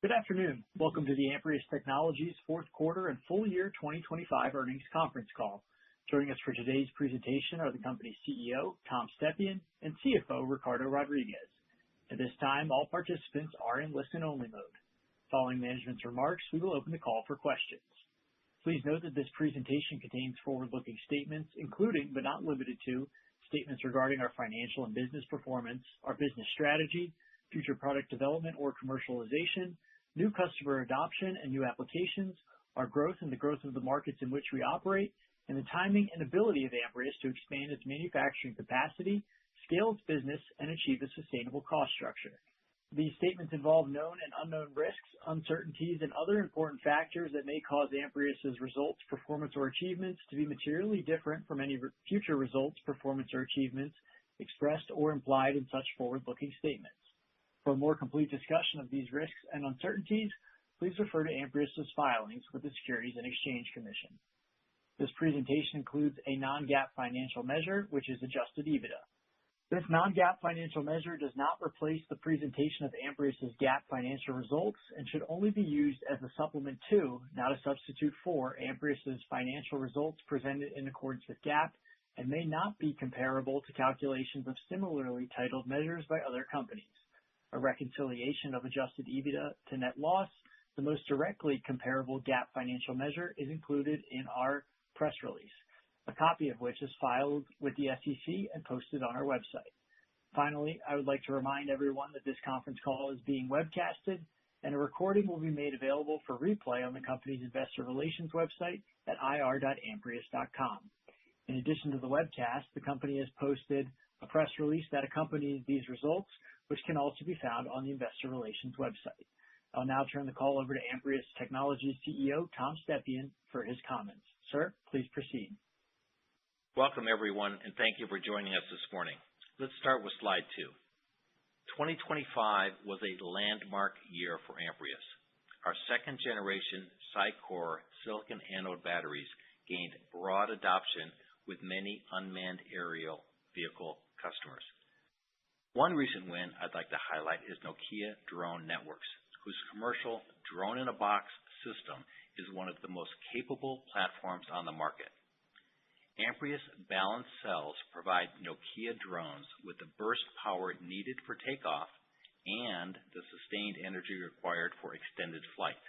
Good afternoon. Welcome to the Amprius Technologies fourth quarter and full year 2025 earnings conference call. Joining us for today's presentation are the company's CEO, Tom Stepien, and CFO, Ricardo Rodriguez. At this time, all participants are in listen-only mode. Following management's remarks, we will open the call for questions. Please note that this presentation contains forward-looking statements, including, but not limited to, statements regarding our financial and business performance, our business strategy, future product development or commercialization, new customer adoption and new applications, our growth and the growth of the markets in which we operate, and the timing and ability of Amprius to expand its manufacturing capacity, scale its business, and achieve a sustainable cost structure. These statements involve known and unknown risks, uncertainties, and other important factors that may cause Amprius's results, performance, or achievements to be materially different from any future results, performance, or achievements expressed or implied in such forward-looking statements. For a more complete discussion of these risks and uncertainties, please refer to Amprius's filings with the Securities and Exchange Commission. This presentation includes a non-GAAP financial measure, which is adjusted EBITDA. This non-GAAP financial measure does not replace the presentation of Amprius's GAAP financial results and should only be used as a supplement to, not a substitute for, Amprius's financial results presented in accordance with GAAP and may not be comparable to calculations of similarly titled measures by other companies. A reconciliation of adjusted EBITDA to net loss, the most directly comparable GAAP financial measure, is included in our press release, a copy of which is filed with the SEC and posted on our website. Finally, I would like to remind everyone that this conference call is being webcasted and a recording will be made available for replay on the company's investor relations website at ir.amprius.com. In addition to the webcast, the company has posted a press release that accompanies these results, which can also be found on the investor relations website. I'll now turn the call over to Amprius Technologies CEO, Tom Stepien, for his comments. Sir, please proceed. Welcome, everyone, and thank you for joining us this morning. Let's start with slide 2. 2025 was a landmark year for Amprius. Our second-generation SiCore silicon anode batteries gained broad adoption with many unmanned aerial vehicle customers. One recent win I'd like to highlight is Nokia Drone Networks, whose commercial drone-in-a-box system is one of the most capable platforms on the market. Amprius balanced cells provide Nokia drones with the burst power needed for takeoff and the sustained energy required for extended flight,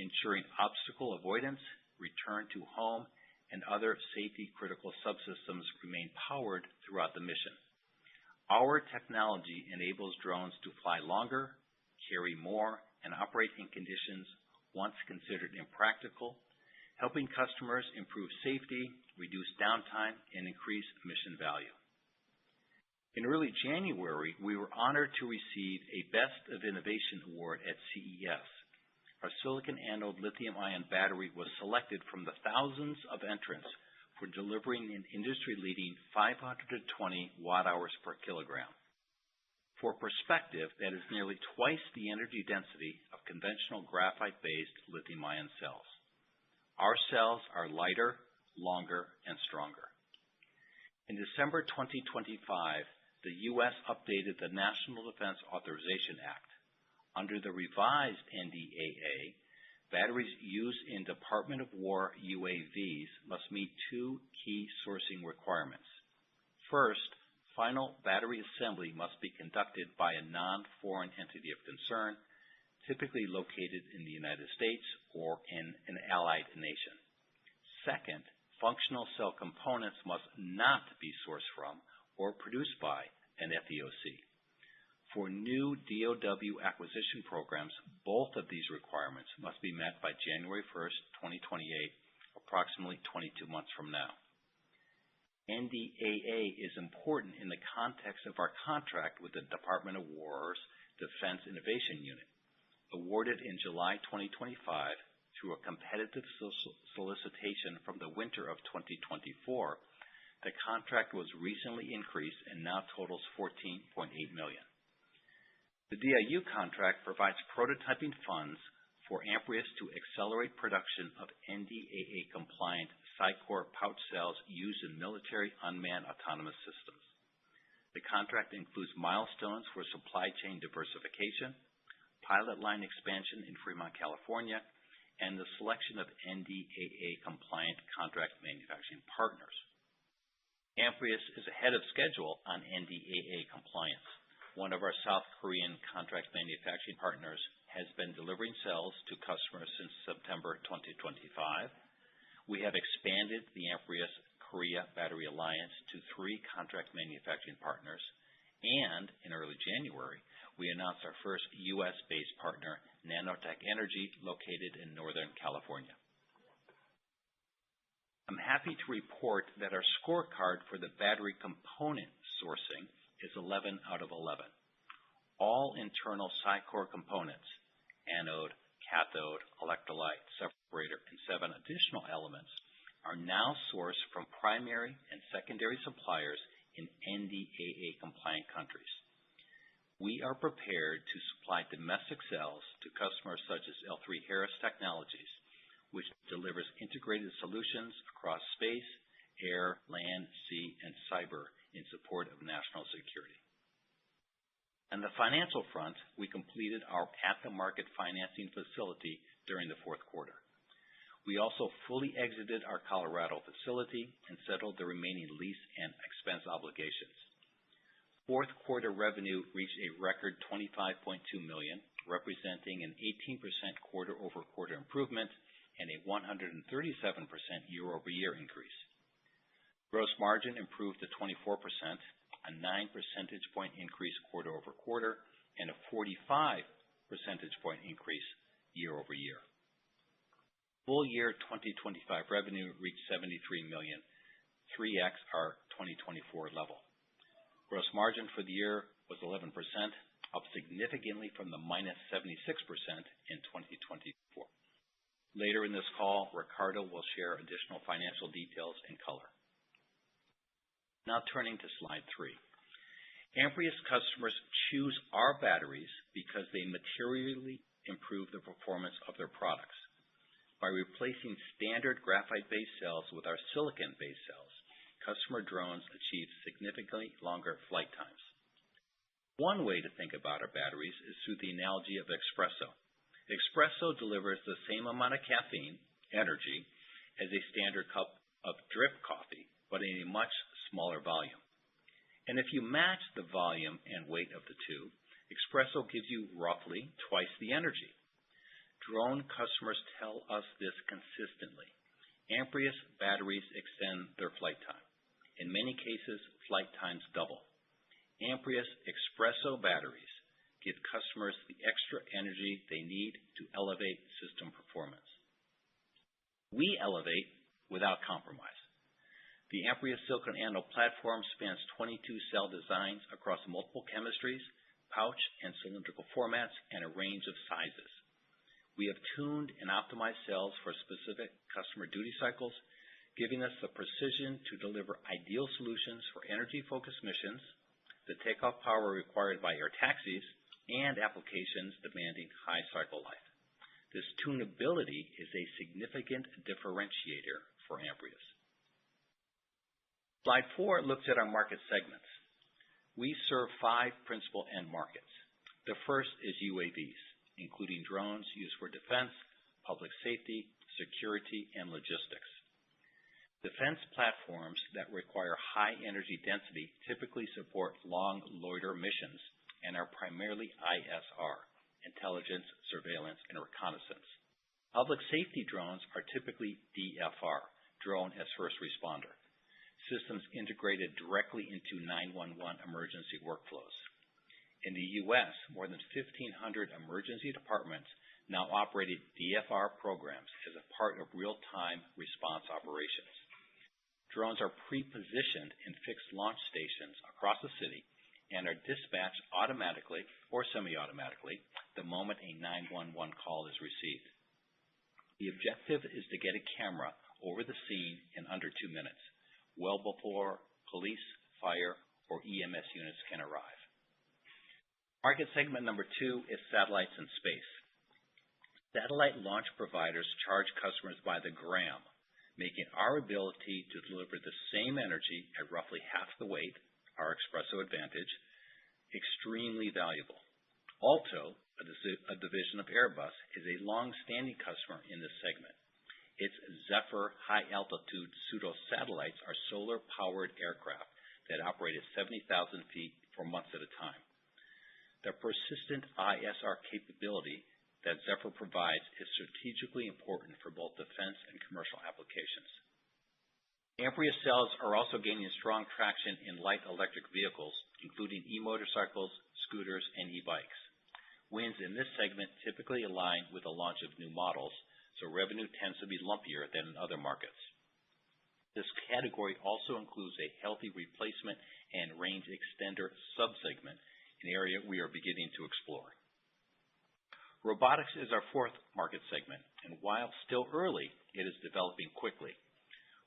ensuring obstacle avoidance, return to home, and other safety-critical subsystems remain powered throughout the mission. Our technology enables drones to fly longer, carry more, and operate in conditions once considered impractical, helping customers improve safety, reduce downtime, and increase mission value. In early January, we were honored to receive a Best of Innovation award at CES. Our silicon anode lithium-ion battery was selected from the thousands of entrants for delivering an industry-leading 520 watt-hours per kilogram. For perspective, that is nearly twice the energy density of conventional graphite-based lithium-ion cells. Our cells are lighter, longer, and stronger. In December 2025, the U.S. updated the National Defense Authorization Act. Under the revised NDAA, batteries used in Department of War UAVs must meet two key sourcing requirements. First, final battery assembly must be conducted by a non-foreign entity of concern, typically located in the United States or in an allied nation. Second, functional cell components must not be sourced from or produced by an FEOC. For new DoW acquisition programs, both of these requirements must be met by January 1st, 2028, approximately 22 months from now. NDAA is important in the context of our contract with the Department of War's Defense Innovation Unit. Awarded in July 2025 through a competitive solicitation from the winter of 2024, the contract was recently increased and now totals $14.8 million. The DIU contract provides prototyping funds for Amprius to accelerate production of NDAA-compliant SiCore pouch cells used in military unmanned autonomous systems. The contract includes milestones for supply chain diversification, pilot line expansion in Fremont, California, and the selection of NDAA-compliant contract manufacturing partners. Amprius is ahead of schedule on NDAA compliance. One of our South Korean contract manufacturing partners has been delivering cells to customers since September 2025. We have expanded the Amprius Korea Battery Alliance to 3 contract manufacturing partners, and in early January, we announced our first U.S.-based partner, Nanotech Energy, located in Northern California. I'm happy to report that our scorecard for the battery component sourcing is 11 out of 11. All internal SiCore components, anode, cathode, electrolyte, separator, and 7 additional elements, are now sourced from primary and secondary suppliers in NDAA-compliant countries. We are prepared to supply domestic cells to customers such as L3Harris Technologies, which delivers integrated solutions across space, air, land, sea, and cyber in support of national security. On the financial front, we completed our at-the-market financing facility during the fourth quarter. We also fully exited our Colorado facility and settled the remaining lease and expense obligations. Fourth quarter revenue reached a record $25.2 million, representing an 18% quarter-over-quarter improvement and a 137% year-over-year increase. Gross margin improved to 24%, a 9 percentage point increase quarter-over-quarter, and a 45 percentage point increase year-over-year. Full year 2025 revenue reached $73 million, 3x our 2024 level. Gross margin for the year was 11%, up significantly from the -76% in 2024. Later in this call, Ricardo will share additional financial details and color. Now turning to slide 3. Amprius customers choose our batteries because they materially improve the performance of their products. By replacing standard graphite-based cells with our silicon-based cells, customer drones achieve significantly longer flight times. One way to think about our batteries is through the analogy of espresso. Espresso delivers the same amount of caffeine, energy, as a standard cup of drip coffee, but in a much smaller volume. And if you match the volume and weight of the two, espresso gives you roughly twice the energy. Drone customers tell us this consistently. Amprius batteries extend their flight time. In many cases, flight times double. Amprius espresso batteries give customers the extra energy they need to elevate system performance. We elevate without compromise. The Amprius silicon anode platform spans 22 cell designs across multiple chemistries, pouch and cylindrical formats, and a range of sizes. We have tuned and optimized cells for specific customer duty cycles, giving us the precision to deliver ideal solutions for energy-focused missions, the takeoff power required by air taxis, and applications demanding high cycle life. This tunability is a significant differentiator for Amprius. Slide 4 looks at our market segments. We serve 5 principal end markets. The first is UAVs, including drones used for defense, public safety, security, and logistics. Defense platforms that require high energy density typically support long loiter missions and are primarily ISR, intelligence, surveillance, and reconnaissance. Public safety drones are typically DFR, drone as first responder, systems integrated directly into 911 emergency workflows. In the U.S., more than 1,500 emergency departments now operate DFR programs as a part of real-time response operations. Drones are pre-positioned in fixed launch stations across the city and are dispatched automatically or semi-automatically the moment a 911 call is received. The objective is to get a camera over the scene in under 2 minutes, well before police, fire, or EMS units can arrive. Market segment number 2 is satellites and space. Satellite launch providers charge customers by the gram, making our ability to deliver the same energy at roughly half the weight, our espresso advantage, extremely valuable. Also, a division of Airbus, is a long-standing customer in this segment. Its Zephyr high-altitude pseudo-satellites are solar-powered aircraft that operate at 70,000 feet for months at a time. The persistent ISR capability that Zephyr provides is strategically important for both defense and commercial applications. Amprius cells are also gaining strong traction in light electric vehicles, including e-motorcycles, scooters, and e-bikes. Wins in this segment typically align with the launch of new models, so revenue tends to be lumpier than in other markets. This category also includes a healthy replacement and range extender subsegment, an area we are beginning to explore. Robotics is our fourth market segment, and while still early, it is developing quickly.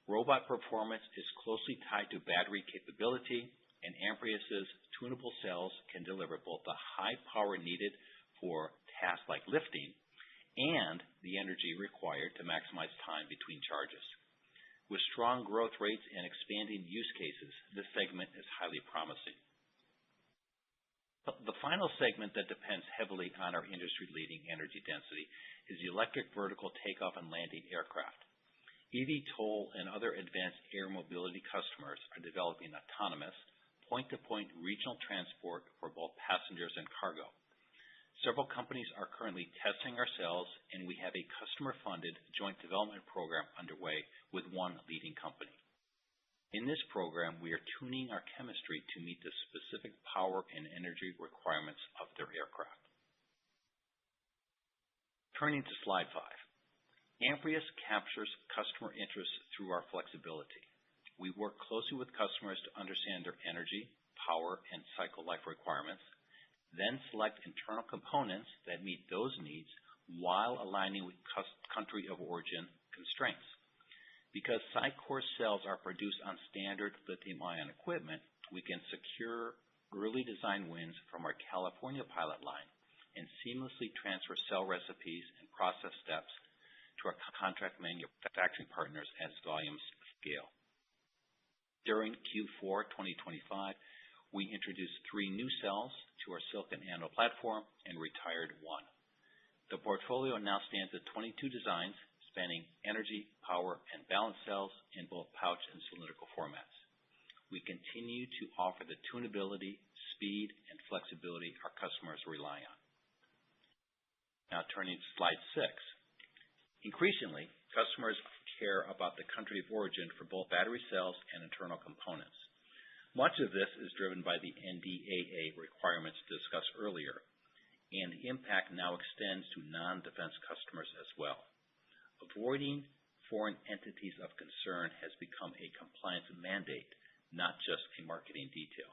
Robot performance is closely tied to battery capability, and Amprius's tunable cells can deliver both the high power needed for tasks like lifting and the energy required to maximize time between charges. With strong growth rates and expanding use cases, this segment is highly promising. The final segment that depends heavily on our industry-leading energy density is the electric vertical takeoff and landing aircraft. eVTOL and other advanced air mobility customers are developing autonomous, point-to-point regional transport for both passengers and cargo. Several companies are currently testing our cells, and we have a customer-funded joint development program underway with one leading company. In this program, we are tuning our chemistry to meet the specific power and energy requirements of their aircraft. Turning to slide 5. Amprius captures customer interest through our flexibility. We work closely with customers to understand their energy, power, and cycle life requirements, then select internal components that meet those needs while aligning with country of origin constraints. Because SiCore cells are produced on standard lithium-ion equipment, we can secure early design wins from our California pilot line and seamlessly transfer cell recipes and process steps to our contract manufacturing partners as volumes scale. During Q4 2025, we introduced 3 new cells to our silicon anode platform and retired 1. The portfolio now stands at 22 designs spanning energy, power, and balance cells in both pouch and cylindrical formats. We continue to offer the tunability, speed, and flexibility our customers rely on. Now turning to slide 6. Increasingly, customers care about the country of origin for both battery cells and internal components. Much of this is driven by the NDAA requirements discussed earlier, and the impact now extends to non-defense customers as well. Avoiding foreign entities of concern has become a compliance mandate, not just a marketing detail.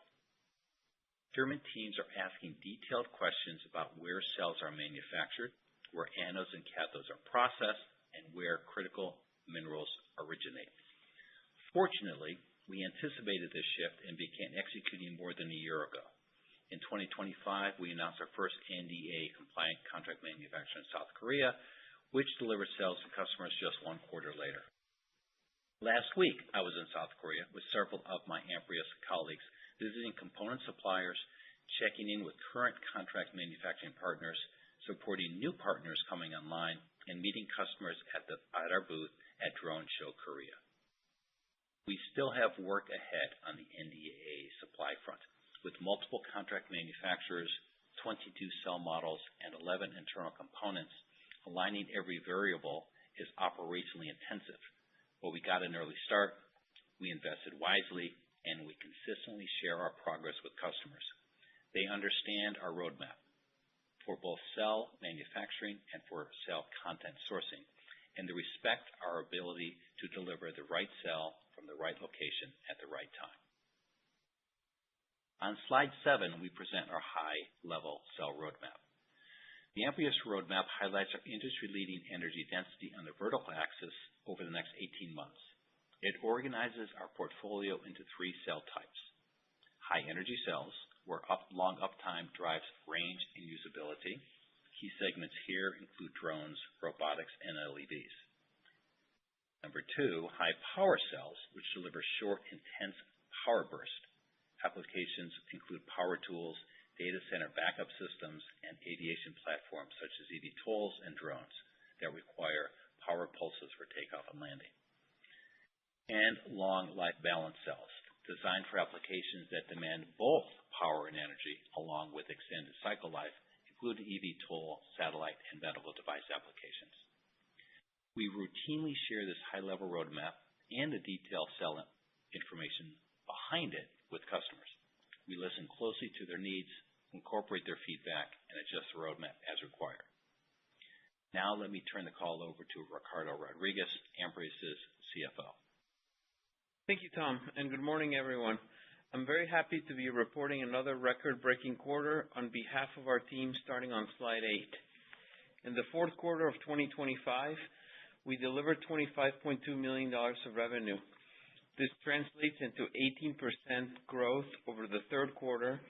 German teams are asking detailed questions about where cells are manufactured, where anodes and cathodes are processed, and where critical minerals originate. Fortunately, we anticipated this shift and began executing more than a year ago. In 2025, we announced our first NDAA-compliant contract manufacturer in South Korea, which delivered cells to customers just 1 quarter later. Last week, I was in South Korea with several of my Amprius colleagues, visiting component suppliers, checking in with current contract manufacturing partners, supporting new partners coming online, and meeting customers at our booth at Drone Show Korea. We still have work ahead on the NDAA supply front, with multiple contract manufacturers, 22 cell models, and 11 internal components. Aligning every variable is operationally intensive. But we got an early start, we invested wisely, and we consistently share our progress with customers. They understand our roadmap for both cell manufacturing and for cell content sourcing, and they respect our ability to deliver the right cell from the right location at the right time. On slide 7, we present our high-level cell roadmap. The Amprius roadmap highlights our industry-leading energy density on the vertical axis over the next 18 months. It organizes our portfolio into 3 cell types. High-energy cells, where long uptime drives range and usability. Key segments here include drones, robotics, and LEDs. Number 2, high-power cells, which deliver short, intense power burst. Applications include power tools, data center backup systems, and aviation platforms such as eVTOLs and drones that require power pulses for takeoff and landing. And long life balance cells, designed for applications that demand both power and energy along with extended cycle life, including eVTOL, satellite, and medical device applications. We routinely share this high-level roadmap and the detailed cell information behind it with customers. We listen closely to their needs, incorporate their feedback, and adjust the roadmap as required. Now let me turn the call over to Ricardo Rodriguez, Amprius' CFO. Thank you, Tom, and good morning, everyone. I'm very happy to be reporting another record-breaking quarter on behalf of our team starting on slide 8. In the fourth quarter of 2025, we delivered $25.2 million of revenue. This translates into 18% growth over the third quarter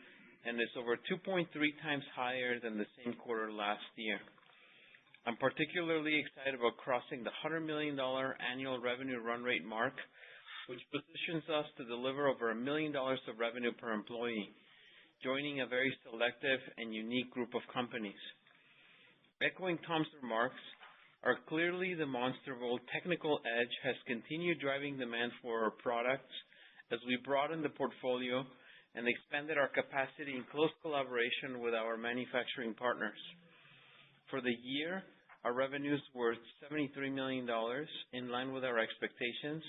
and is over 2.3 times higher than the same quarter last year. I'm particularly excited about crossing the $100 million annual revenue run rate mark, which positions us to deliver over $1 million of revenue per employee, joining a very selective and unique group of companies. Echoing Tom's remarks, our clearly demonstrable technical edge has continued driving demand for our products as we broaden the portfolio and expanded our capacity in close collaboration with our manufacturing partners. For the year, our revenues were $73 million, in line with our expectations,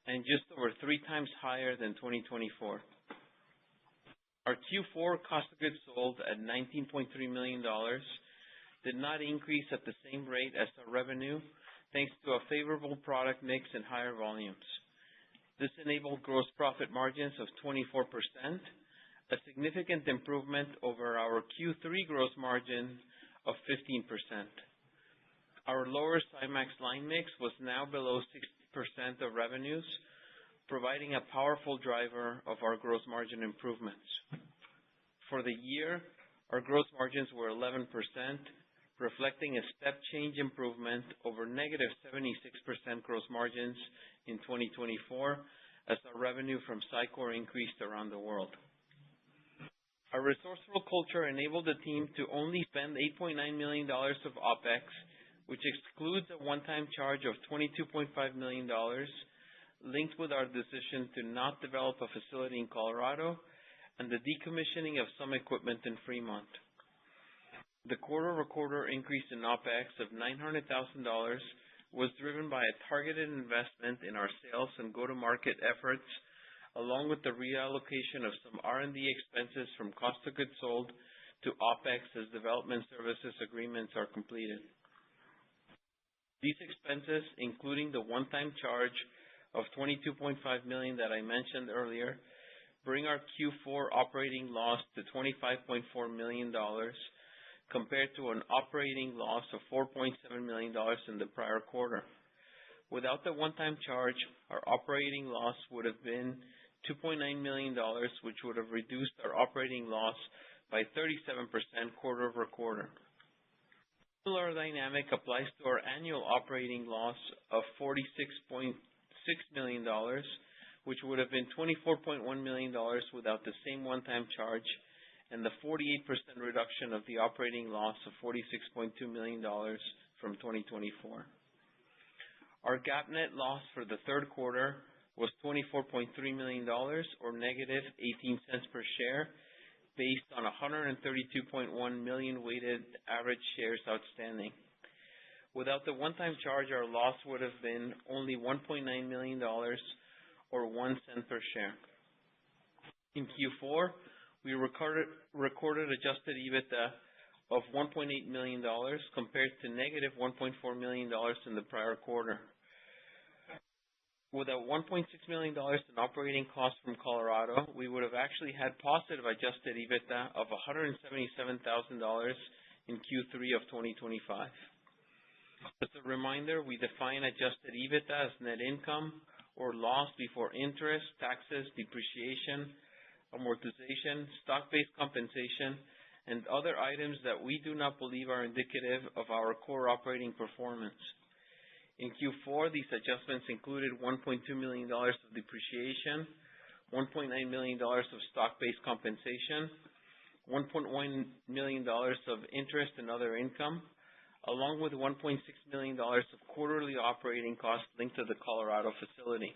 and just over 3 times higher than 2024. Our Q4 cost of goods sold at $19.3 million did not increase at the same rate as our revenue, thanks to a favorable product mix and higher volumes. This enabled gross profit margins of 24%, a significant improvement over our Q3 gross margin of 15%. Our lower Cymax line mix was now below 6% of revenues, providing a powerful driver of our gross margin improvements. For the year, our gross margins were 11%, reflecting a step change improvement over negative 76% gross margins in 2024 as our revenue from SiCore increased around the world. Our resourceful culture enabled the team to only spend $8.9 million of OPEX, which excludes a one-time charge of $22.5 million linked with our decision to not develop a facility in Colorado and the decommissioning of some equipment in Fremont. The quarter-over-quarter increase in OPEX of $900,000 was driven by a targeted investment in our sales and go-to-market efforts, along with the reallocation of some R&D expenses from cost of goods sold to OPEX as development services agreements are completed. These expenses, including the one-time charge of $22.5 million that I mentioned earlier, bring our Q4 operating loss to $25.4 million, compared to an operating loss of $4.7 million in the prior quarter. Without the one-time charge, our operating loss would have been $2.9 million, which would have reduced our operating loss by 37% quarter over quarter. Similar dynamic applies to our annual operating loss of $46.6 million, which would have been $24.1 million without the same one-time charge, and the 48% reduction of the operating loss of $46.2 million from 2024. Our GAAP net loss for the third quarter was $24.3 million, or negative 18 cents per share, based on 132.1 million weighted average shares outstanding. Without the one-time charge, our loss would have been only $1.9 million, or 1 cent per share. In Q4, we recorded adjusted EBITDA of $1.8 million compared to negative $1.4 million in the prior quarter. With a $1.6 million in operating costs from Colorado, we would have actually had positive adjusted EBITDA of $177,000 in Q3 of 2025. As a reminder, we define adjusted EBITDA as net income or loss before interest, taxes, depreciation, amortization, stock-based compensation, and other items that we do not believe are indicative of our core operating performance. In Q4, these adjustments included $1.2 million of depreciation, $1.9 million of stock-based compensation, $1.1 million of interest and other income, along with $1.6 million of quarterly operating costs linked to the Colorado facility.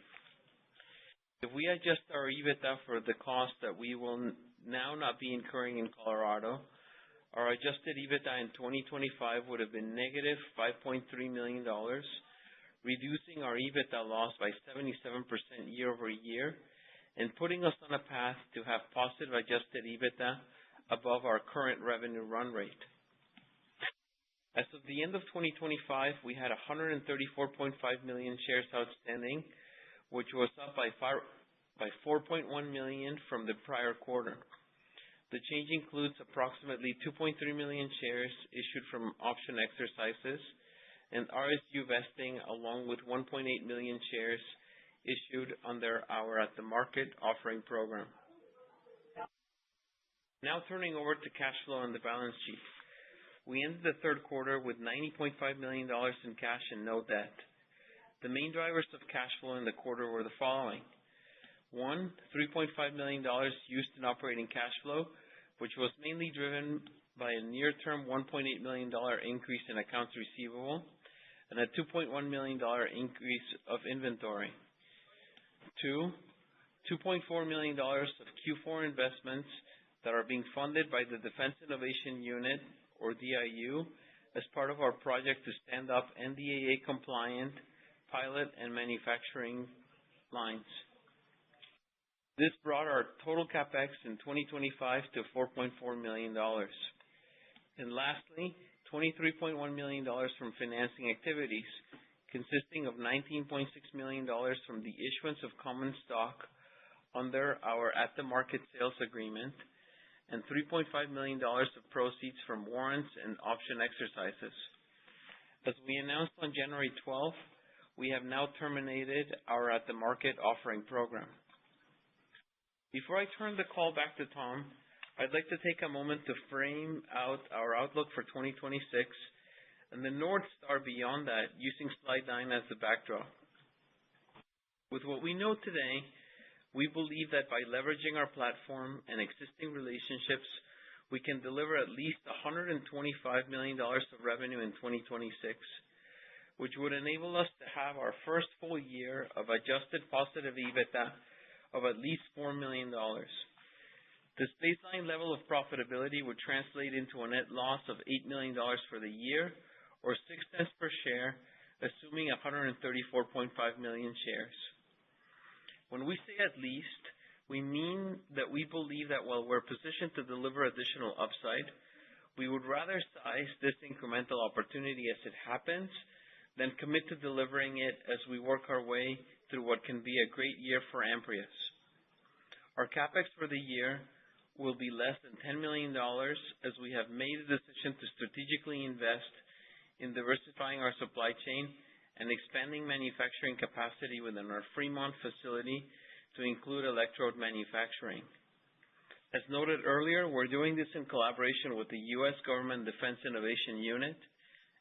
If we adjust our EBITDA for the cost that we will now not be incurring in Colorado, our adjusted EBITDA in 2025 would have been negative $5.3 million, reducing our EBITDA loss by 77% year over year and putting us on a path to have positive adjusted EBITDA above our current revenue run rate. As of the end of 2025, we had 134.5 million shares outstanding, which was up by 4.1 million from the prior quarter. The change includes approximately 2.3 million shares issued from option exercises and RSU vesting, along with 1.8 million shares issued under our at-the-market offering program. Now turning over to cash flow on the balance sheet. We ended the third quarter with $90.5 million in cash and no debt. The main drivers of cash flow in the quarter were the following. One, $3.5 million used in operating cash flow, which was mainly driven by a near-term $1.8 million increase in accounts receivable and a $2.1 million increase of inventory. Two, $2.4 million of Q4 investments that are being funded by the Defense Innovation Unit, or DIU, as part of our project to stand up NDAA-compliant pilot and manufacturing lines. This brought our total CapEx in 2025 to $4.4 million. And lastly, $23.1 million from financing activities, consisting of $19.6 million from the issuance of common stock under our at-the-market sales agreement, and $3.5 million of proceeds from warrants and option exercises. As we announced on January 12th, we have now terminated our at-the-market offering program. Before I turn the call back to Tom, I'd like to take a moment to frame out our outlook for 2026 and the North Star beyond that, using slide 9 as the backdrop. With what we know today, we believe that by leveraging our platform and existing relationships, we can deliver at least $125 million of revenue in 2026, which would enable us to have our first full year of adjusted positive EBITDA of at least $4 million. This baseline level of profitability would translate into a net loss of $8 million for the year, or 6 cents per share, assuming 134.5 million shares. When we say at least, we mean that we believe that while we're positioned to deliver additional upside, we would rather size this incremental opportunity as it happens than commit to delivering it as we work our way through what can be a great year for Amprius. Our CapEx for the year will be less than $10 million, as we have made a decision to strategically invest in diversifying our supply chain and expanding manufacturing capacity within our Fremont facility to include electrode manufacturing. As noted earlier, we're doing this in collaboration with the U.S. Government Defense Innovation Unit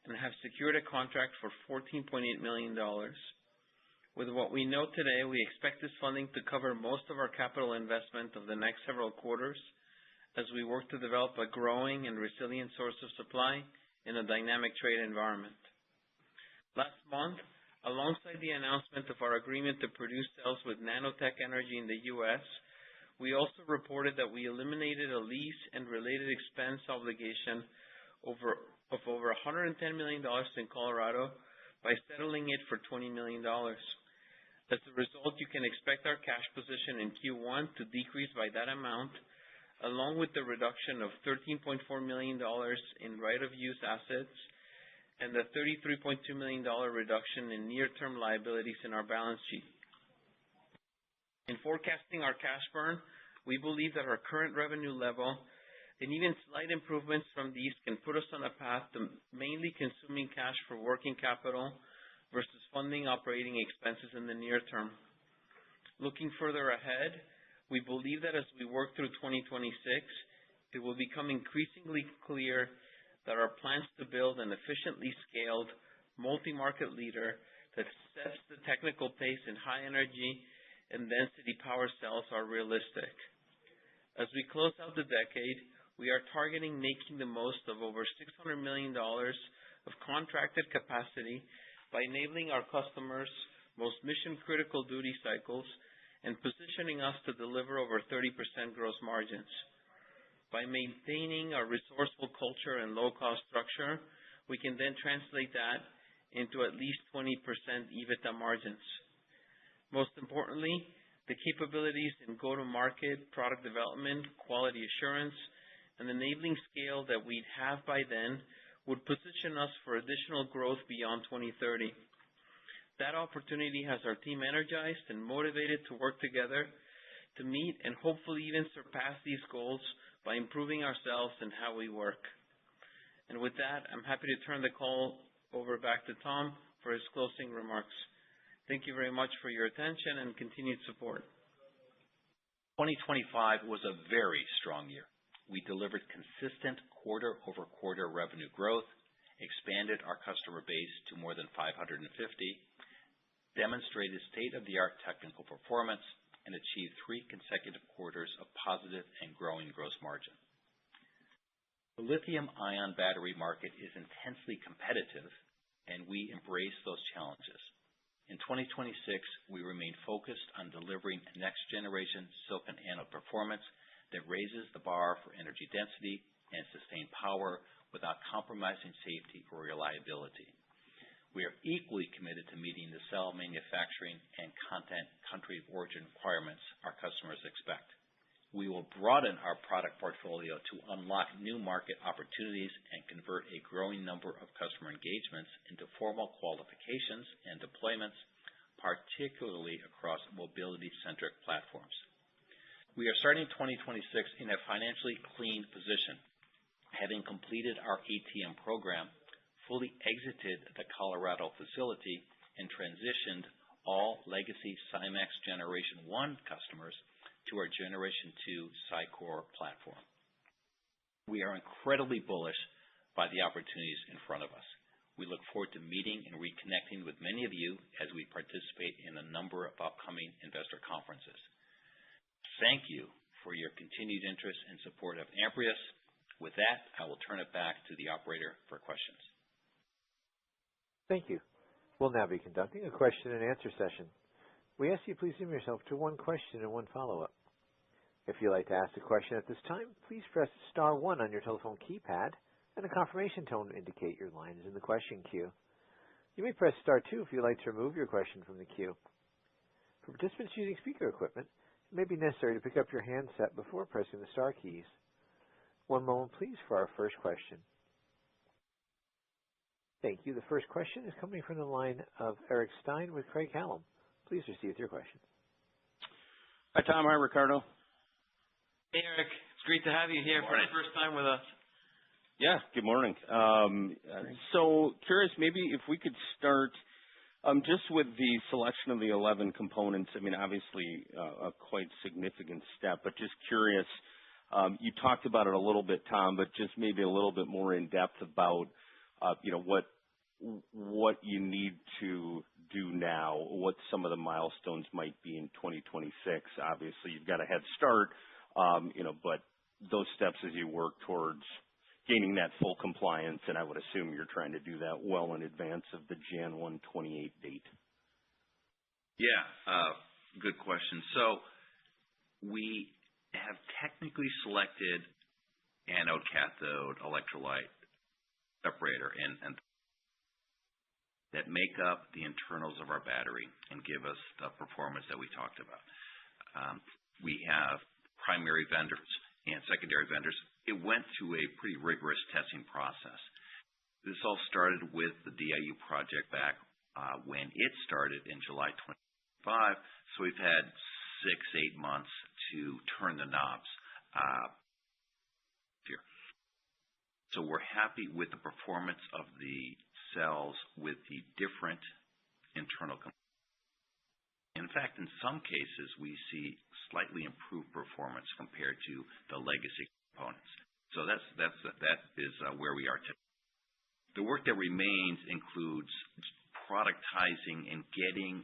and have secured a contract for $14.8 million. With what we know today, we expect this funding to cover most of our capital investment of the next several quarters as we work to develop a growing and resilient source of supply in a dynamic trade environment. Last month, alongside the announcement of our agreement to produce cells with Nanotech Energy in the U.S., we also reported that we eliminated a lease and related expense obligation of over $110 million in Colorado by settling it for $20 million. As a result, you can expect our cash position in Q1 to decrease by that amount, along with the reduction of $13.4 million in right-of-use assets and the $33.2 million reduction in near-term liabilities in our balance sheet. In forecasting our cash burn, we believe that our current revenue level and even slight improvements from these can put us on a path to mainly consuming cash for working capital versus funding operating expenses in the near term. Looking further ahead, we believe that as we work through 2026, it will become increasingly clear that our plans to build an efficiently scaled multi-market leader that sets the technical pace in high energy and density power cells are realistic. As we close out the decade, we are targeting making the most of over $600 million of contracted capacity by enabling our customers' most mission-critical duty cycles and positioning us to deliver over 30% gross margins. By maintaining our resourceful culture and low-cost structure, we can then translate that into at least 20% EBITDA margins. Most importantly, the capabilities in go-to-market, product development, quality assurance, and enabling scale that we'd have by then would position us for additional growth beyond 2030. That opportunity has our team energized and motivated to work together to meet and hopefully even surpass these goals by improving ourselves and how we work. And with that, I'm happy to turn the call over back to Tom for his closing remarks. Thank you very much for your attention and continued support. 2025 was a very strong year. We delivered consistent quarter-over-quarter revenue growth, expanded our customer base to more than 550, demonstrated state-of-the-art technical performance, and achieved 3 consecutive quarters of positive and growing gross margin. The lithium-ion battery market is intensely competitive, and we embrace those challenges. In 2026, we remain focused on delivering next-generation silicon anode performance that raises the bar for energy density and sustained power without compromising safety or reliability. We are equally committed to meeting the cell manufacturing and content country of origin requirements our customers expect. We will broaden our product portfolio to unlock new market opportunities and convert a growing number of customer engagements into formal qualifications and deployments, particularly across mobility-centric platforms. We are starting 2026 in a financially clean position, having completed our ATM program, fully exited the Colorado facility, and transitioned all legacy SiMax Generation 1 customers to our Generation 2 SiCore platform. We are incredibly bullish by the opportunities in front of us. We look forward to meeting and reconnecting with many of you as we participate in a number of upcoming investor conferences. Thank you for your continued interest and support of Amprius. With that, I will turn it back to the operator for questions. Thank you. We'll now be conducting a question and answer session. We ask you please limit yourself to one question and one follow-up. If you'd like to ask a question at this time, please press star 1 on your telephone keypad, and a confirmation tone will indicate your line is in the question queue. You may press star 2 if you'd like to remove your question from the queue. For participants using speaker equipment, it may be necessary to pick up your handset before pressing the star keys. One moment, please, for our first question. Thank you. The first question is coming from the line of Eric Stine with Craig-Hallum. Please proceed with your question. Hi, Tom. Hi, Ricardo. Hey, Eric. It's great to have you here for the first time with us. Yeah, good morning. So curious, maybe if we could start just with the selection of the 11 components. I mean, obviously a quite significant step, but just curious, you talked about it a little bit, Tom, but just maybe a little bit more in depth about what you need to do now, what some of the milestones might be in 2026. Obviously, you've got a head start, but those steps as you work towards gaining that full compliance, and I would assume you're trying to do that well in advance of the Jan 1, 28 date. Yeah, good question. So we have technically selected anode cathode electrolyte separator and that make up the internals of our battery and give us the performance that we talked about. We have primary vendors and secondary vendors. It went through a pretty rigorous testing process. This all started with the DIU project back when it started in July 2025. So we've had 6-8 months to turn the knobs here. So we're happy with the performance of the cells with the different internal components. In fact, in some cases, we see slightly improved performance compared to the legacy components. So that is where we are today. The work that remains includes productizing and getting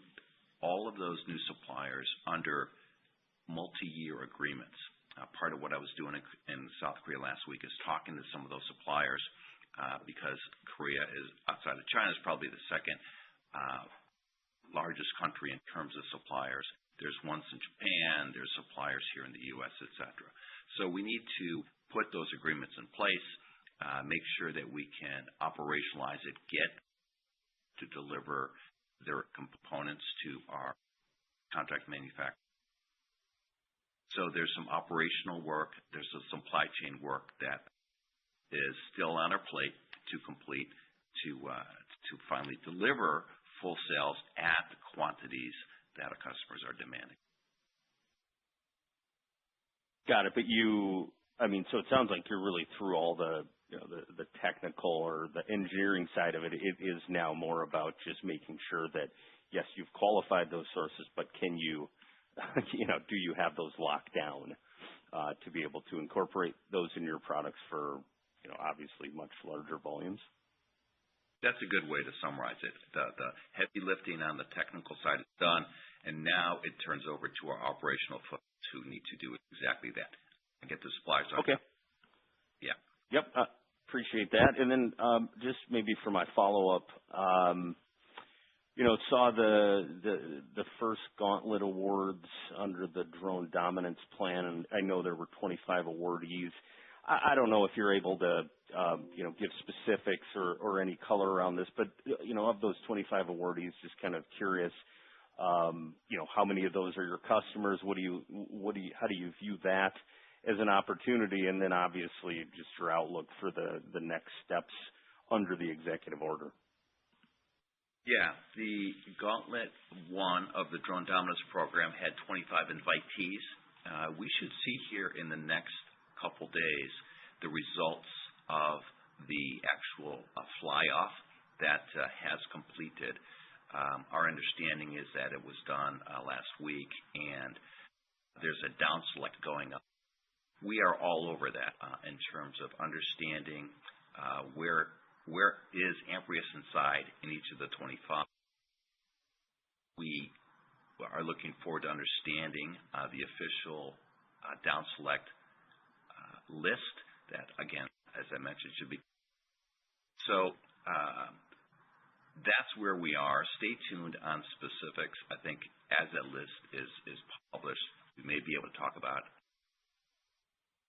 all of those new suppliers under multi-year agreements part of what I was doing in South Korea last week is talking to some of those suppliers because Korea is, outside of China, is probably the second largest country in terms of suppliers. There's ones in Japan, there's suppliers here in the U.S., et cetera. So we need to put those agreements in place, make sure that we can operationalize it, get to deliver their components to our contract manufacturer. So there's some operational work, there's some supply chain work that is still on our plate to complete to finally deliver full sales at the quantities that our customers are demanding. Got it. But so it sounds like you're really through all the technical or the engineering side of it. It is now more about just making sure that, yes, you've qualified those sources, but can you, do you have those locked down to be able to incorporate those in your products for, obviously much larger volumes? That's a good way to summarize it. The heavy lifting on the technical side is done, and now it turns over to our operational folks who need to do exactly that and get the suppliers on. Okay. Yeah. Yep. Appreciate that. And then just maybe for my follow-up, saw the first Gauntlet awards under the Drone Dominance Plan, and I know there were 25 awardees. I don't know if you're able to, give specifics or any color around this, but, of those 25 awardees, just kind of curious, how many of those are your customers? How do you view that as an opportunity? And then obviously just your outlook for the next steps under the executive order. Yeah, the Gauntlet 1 of the Drone Dominance Program had 25 invitees. We should see here in the next couple days the results of the actual fly-off that has completed. Our understanding is that it was done last week, and there's a down select going up. We are all over that in terms of understanding where is Amprius inside in each of the 25. We are looking forward to understanding the official down select list that, again, as I mentioned, should be. So that's where we are. Stay tuned on specifics. I think as that list is published, we may be able to talk about it.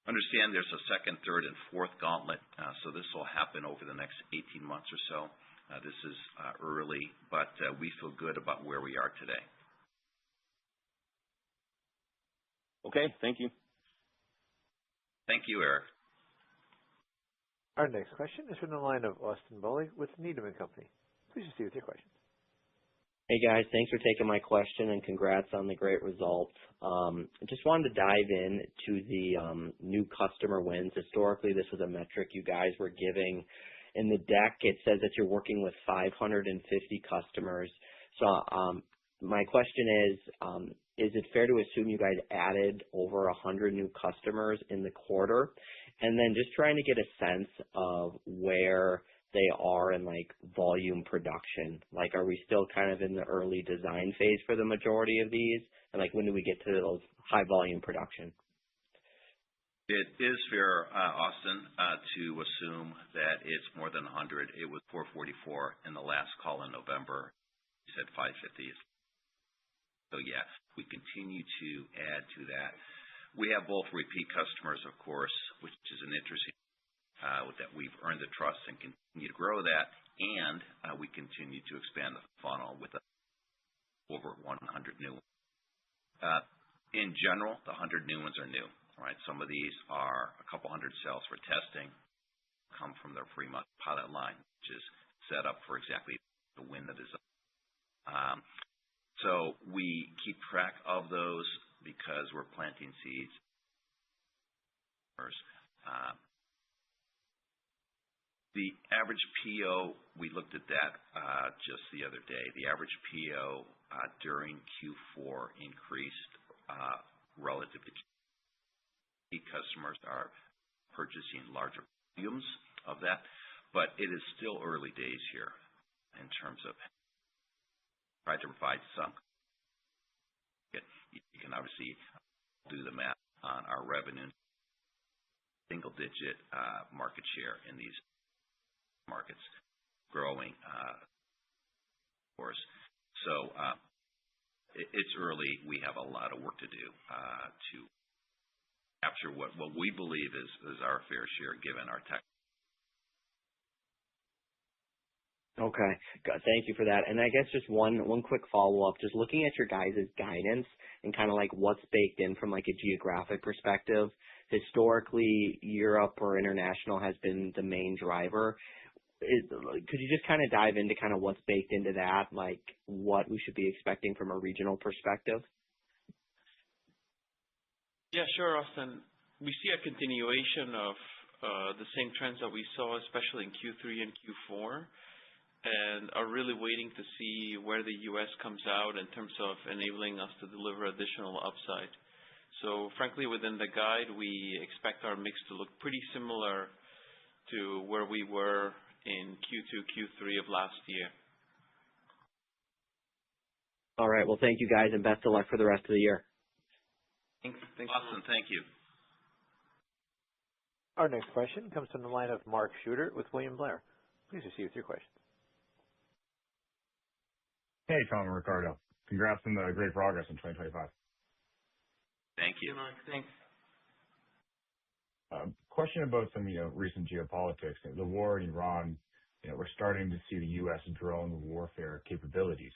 Understand there's a second, third, and fourth gauntlet, so this will happen over the next 18 months or so. This is early, but we feel good about where we are today. Okay, thank you. Thank you, Eric. Our next question is from the line of Austin Bohlig with Needham & Company. Please proceed with your questions. Hey guys, thanks for taking my question and congrats on the great results. I just wanted to dive in to the new customer wins. Historically, this was a metric you guys were giving. In the deck, it says that you're working with 550 customers. So my question is it fair to assume you guys added over 100 new customers in the quarter? And then just trying to get a sense of where they are in volume production. Are we still kind of in the early design phase for the majority of these? And when do we get to those high volume production? It is fair, Austin, to assume that it's more than 100. It was 444 in the last call in November. You said 550. So yes, we continue to add to that. We have both repeat customers, of course, which is an interesting that we've earned the trust and continue to grow that, and we continue to expand the funnel with over 100 new ones. In general, the 100 new ones are new. Right? Some of these are a couple hundred cells for testing, come from their Fremont pilot line, which is set up for exactly the win that is up. So we keep track of those because we're planting seeds. The average PO, we looked at that just the other day. The average PO during Q4 increased relative to Q4. Customers are purchasing larger volumes of that, but it is still early days here in terms of trying to provide some. You can obviously do the math on our revenue, single-digit market share in these markets, growing, of course. So it's early. We have a lot of work to do to capture what we believe is our fair share given our tech. Okay. Thank you for that. And I guess just one quick follow-up, just looking at your guys' guidance and kind of like what's baked in from like a geographic perspective. Historically, Europe or international has been the main driver. Could you just kind of dive into kind of what's baked into that, like what we should be expecting from a regional perspective? Yeah, sure, Austin. We see a continuation of the same trends that we saw, especially in Q3 and Q4. And are really waiting to see where the U.S. comes out in terms of enabling us to deliver additional upside. So frankly, within the guide, we expect our mix to look pretty similar to where we were in Q2, Q3 of last year. All right. Well, thank you guys, and best of luck for the rest of the year. Thanks. Awesome. Thank you. Our next question comes from the line of Mark Shooter with William Blair. Please proceed with your question. Hey, Tom and Ricardo. Congrats on the great progress in 2025. Thank you. Thanks. Question about some recent geopolitics. The war in Iran, we're starting to see the U.S. drone warfare capabilities.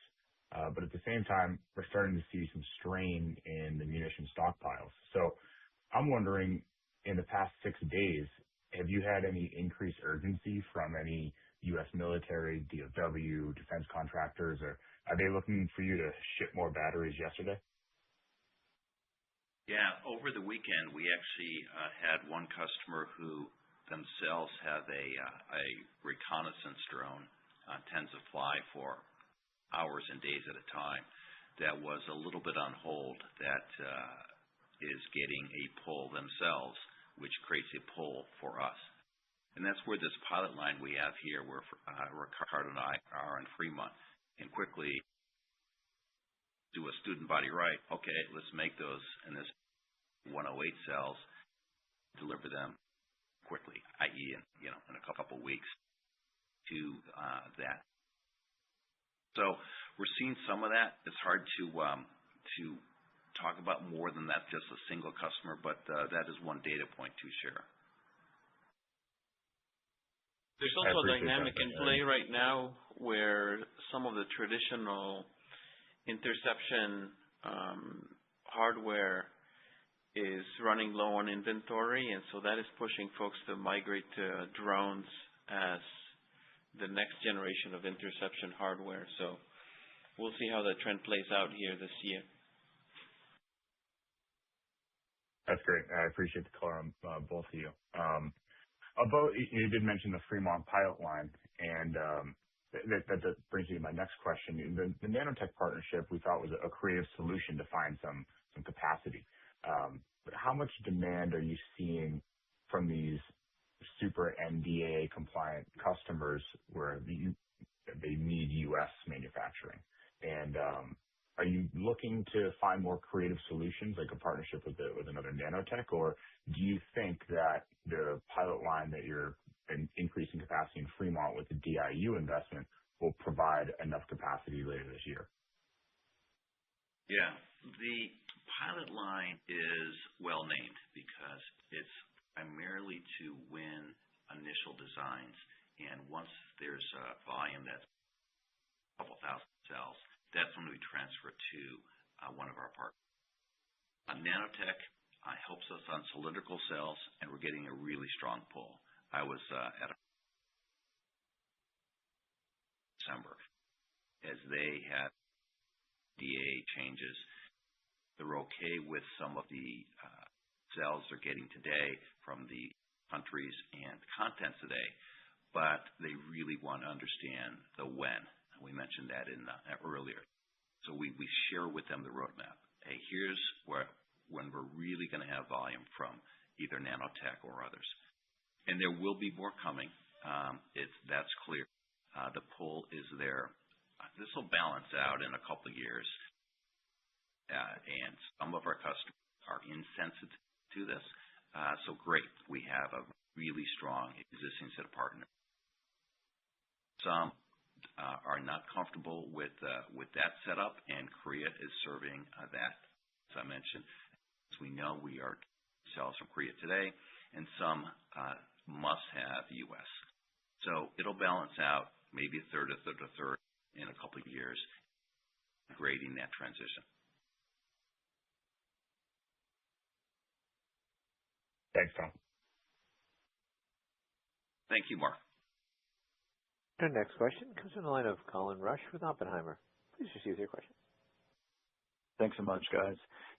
But at the same time, we're starting to see some strain in the munition stockpiles. So I'm wondering, in the past 6 days, have you had any increased urgency from any U.S. military, DoW, defense contractors, or are they looking for you to ship more batteries yesterday? Yeah. Over the weekend, we actually had one customer who themselves have a reconnaissance drone, tends to fly for hours and days at a time, that was a little bit on hold, that is getting a pull themselves, which creates a pull for us. And that's where this pilot line we have here, where Ricardo and I are in Fremont, and quickly do a student body right. Okay, let's make those in this 108 cells, deliver them quickly, i.e., in a couple weeks to that. So we're seeing some of that. It's hard to talk about more than that, just a single customer, but that is one data point to share. There's also a dynamic in play right now where some of the traditional interception hardware is running low on inventory, and so that is pushing folks to migrate to drones as the next generation of interception hardware. So we'll see how that trend plays out here this year. That's great. I appreciate the color on both of you. You did mention the Fremont pilot line, and that brings me to my next question. The nanotech partnership we thought was a creative solution to find some capacity. But how much demand are you seeing from these super NDAA compliant customers where they need U.S. manufacturing? And are you looking to find more creative solutions, like a partnership with another nanotech, or do you think that the pilot line that you're increasing capacity in Fremont with the DIU investment will provide enough capacity later this year? Yeah. The pilot line is well named because it's primarily to win initial designs, and once there's a volume that's a couple thousand cells, that's when we transfer to one of our partners. Nanotech helps us on cylindrical cells, and we're getting a really strong pull. I was at December as they had DA changes. They're okay with some of the cells they're getting today from the countries and content today, but they really want to understand the when. We mentioned that earlier. So we share with them the roadmap. Hey, here's when we're really going to have volume from either nanotech or others. And there will be more coming. That's clear. The pull is there. This will balance out in a couple of years. And some of our customers are insensitive to this. So great. We have a really strong existing set of partners. Some are not comfortable with that setup, and Korea is serving that. As I mentioned, as we know, we are sales from Korea today, and some must have U.S. So it'll balance out maybe a third in a couple of years, grading that transition. Thanks, Tom. Thank you, Mark. Our next question comes from the line of Colin Rusch with Oppenheimer. Please proceed with your question. Thanks so much, guys.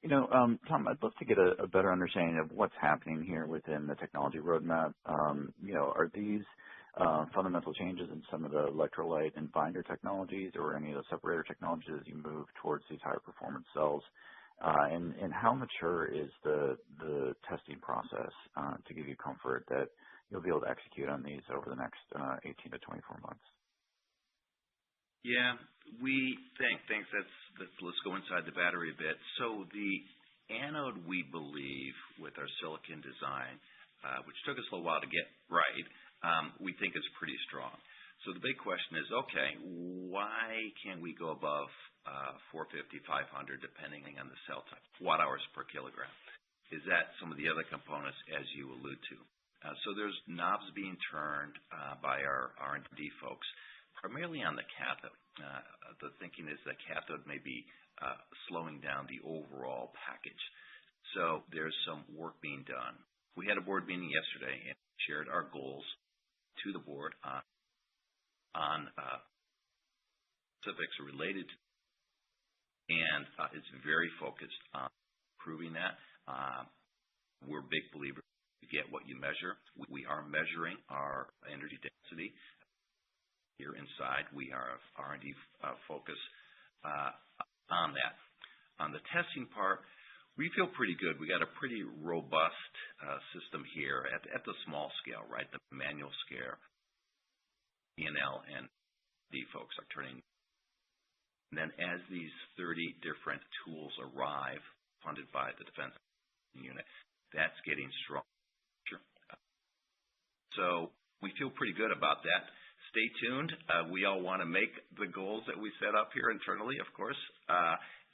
Tom, I'd love to get a better understanding of what's happening here within the technology roadmap. Are these fundamental changes in some of the electrolyte and binder technologies or any of the separator technologies as you move towards these higher performance cells? And how mature is the testing process to give you comfort that you'll be able to execute on these over the next 18 to 24 months? Yeah, thanks. Let's go inside the battery a bit. So the anode, we believe, with our silicon design, which took us a little while to get right, we think is pretty strong. So the big question is, okay, why can't we go above 450, 500, depending on the cell type, watt-hours per kilogram? Is that some of the other components, as you allude to? So there's knobs being turned by our R&D folks, primarily on the cathode. The thinking is that cathode may be slowing down the overall package. So there's some work being done. We had a board meeting yesterday and shared our goals to the board on specifics related to, and it's very focused on proving that. We're big believers. You get what you measure. We are measuring our energy density. Here inside, we are R&D focus on that. On the testing part, we feel pretty good. We got a pretty robust system here at the small scale, right? The manual scale. E&L and D folks are turning. And then as these 30 different tools arrive, funded by the Defense Unit, that's getting strong. So we feel pretty good about that. Stay tuned. We all want to make the goals that we set up here internally, of course,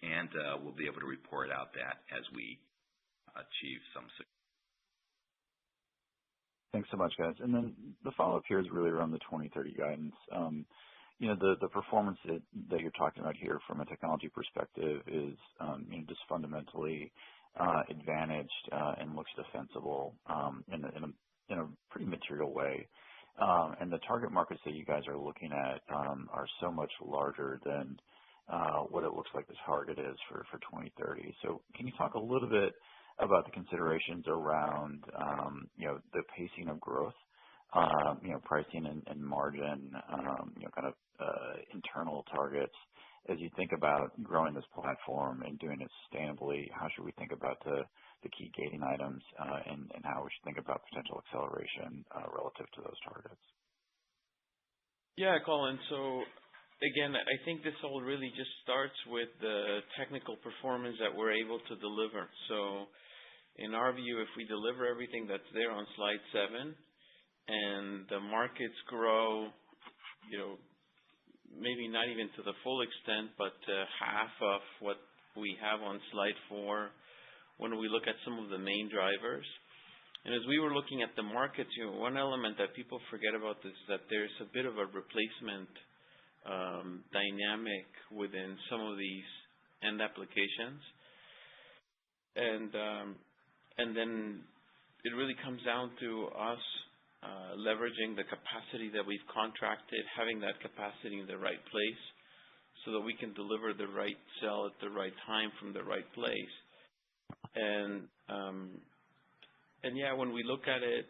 and we'll be able to report out that as we achieve some success. Thanks so much, guys. And then the follow-up here is really around the 2030 guidance. The performance that you're talking about here from a technology perspective is just fundamentally advantaged and looks defensible in a pretty material way. And the target markets that you guys are looking at are so much larger than what it looks like the target is for 2030. So can you talk a little bit about the considerations around the pacing of growth, pricing and margin, kind of internal targets as you think about growing this platform and doing it sustainably? How should we think about the key gating items and how we should think about potential acceleration relative to those targets? Yeah, Colin. So again, I think this all really just starts with the technical performance that we're able to deliver. So in our view, if we deliver everything that's there on slide 7 and the markets grow, maybe not even to the full extent, but half of what we have on slide 4, when we look at some of the main drivers. And as we were looking at the markets, one element that people forget about this is that there's a bit of a replacement dynamic within some of these end applications. And then it really comes down to us leveraging the capacity that we've contracted, having that capacity in the right place so that we can deliver the right cell at the right time from the right place. And yeah, when we look at it,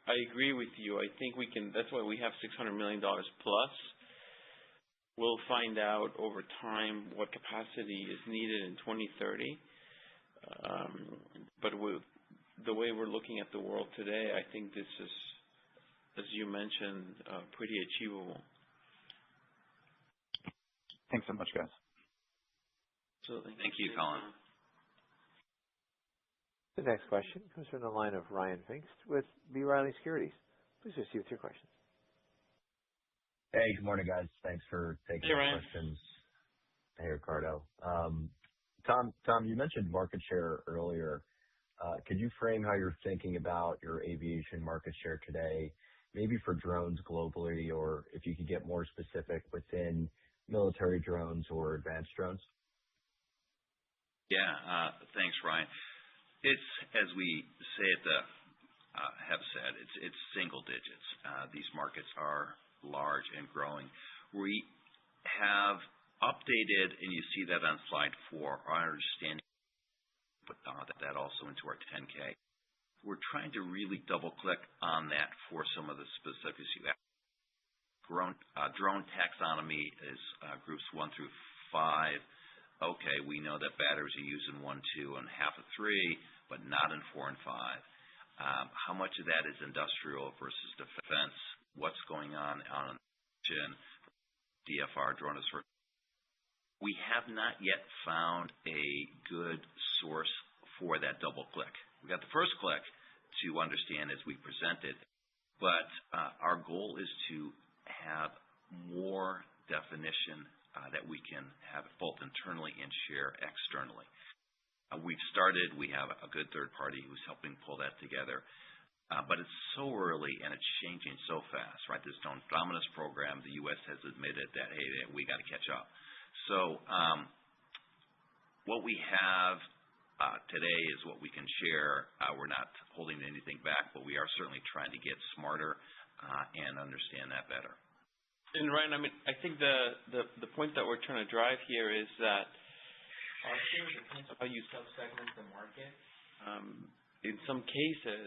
I agree with you. I think we can. That's why we have $600 million plus. We'll find out over time what capacity is needed in 2030. But with the way we're looking at the world today, I think this is, as you mentioned, pretty achievable. Thanks so much, guys. Absolutely. Thank you, Colin. The next question comes from the line of Ryan Pfingst with B. Riley Securities. Please proceed with your questions. Hey, good morning, guys. Thanks for taking my questions. Hey, Ricardo. Tom, you mentioned market share earlier. Could you frame how you're thinking about your aviation market share today, maybe for drones globally, or if you could get more specific within military drones or advanced drones? Yeah. Thanks, Ryan. It's, as we have said, it's single digits. These markets are large and growing. We have updated, and you see that on slide 4, our understanding, put that also into our 10-K. We're trying to really double-click on that for some of the specifics you asked. Drone taxonomy is groups 1 through 5. Okay, we know that batteries are used in 1, 2, and half of 3, but not in 4 and 5. How much of that is industrial versus defense? What's going on DFR drone? We have not yet found a good source for that double click. We got the first click to understand as we presented, but our goal is to have more definition that we can have both internally and share externally. We've started. We have a good third party who's helping pull that together. But it's so early and it's changing so fast, right? This Drone Dominance program, the U.S. has admitted that, hey, we got to catch up. So what we have today is what we can share. We're not holding anything back, but we are certainly trying to get smarter and understand that better. And Ryan, I mean, I think the point that we're trying to drive here is that our share depends on how you sub-segment the market. In some cases,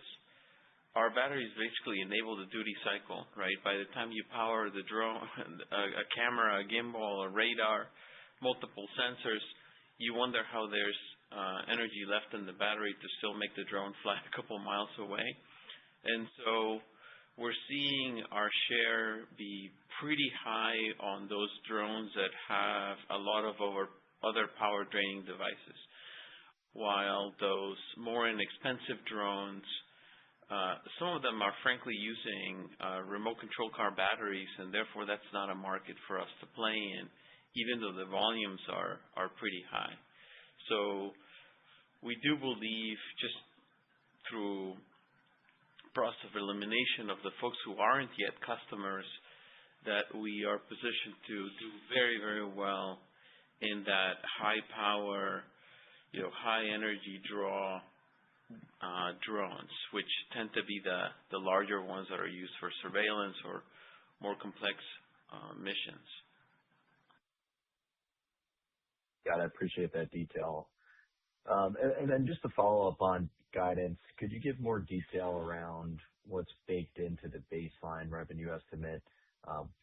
our batteries basically enable the duty cycle, right? By the time you power the drone, a camera, a gimbal, a radar, multiple sensors, you wonder how there's energy left in the battery to still make the drone fly a couple miles away. And so we're seeing our share be pretty high on those drones that have a lot of other power draining devices, while those more inexpensive drones, some of them are frankly using remote control car batteries, and therefore that's not a market for us to play in, even though the volumes are pretty high. So we do believe, just through process of elimination of the folks who aren't yet customers, that we are positioned to do very, very well in that high power, high energy draw drones, which tend to be the larger ones that are used for surveillance or more complex missions. Got it. I appreciate that detail. And then just to follow up on guidance, could you give more detail around what's baked into the baseline revenue estimate,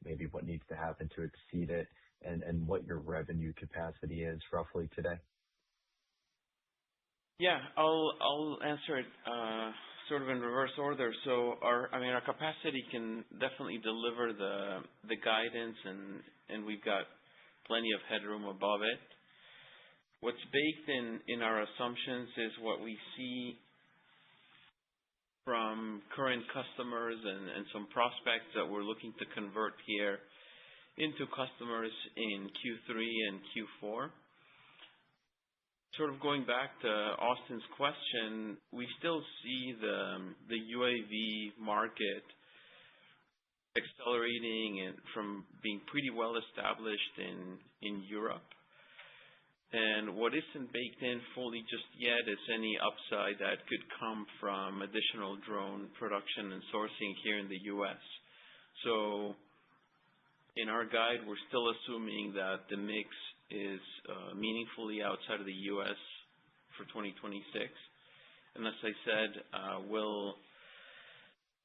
maybe what needs to happen to exceed it, and what your revenue capacity is roughly today? Yeah, I'll answer it sort of in reverse order. So our capacity can definitely deliver the guidance, and we've got plenty of headroom above it. What's baked in our assumptions is what we see from current customers and some prospects that we're looking to convert here into customers in Q3 and Q4. Sort of going back to Austin's question, we still see the UAV market accelerating and from being pretty well established in Europe. And what isn't baked in fully just yet is any upside that could come from additional drone production and sourcing here in the U.S. So in our guide, we're still assuming that the mix is meaningfully outside of the U.S. for 2026. And as I said, we'll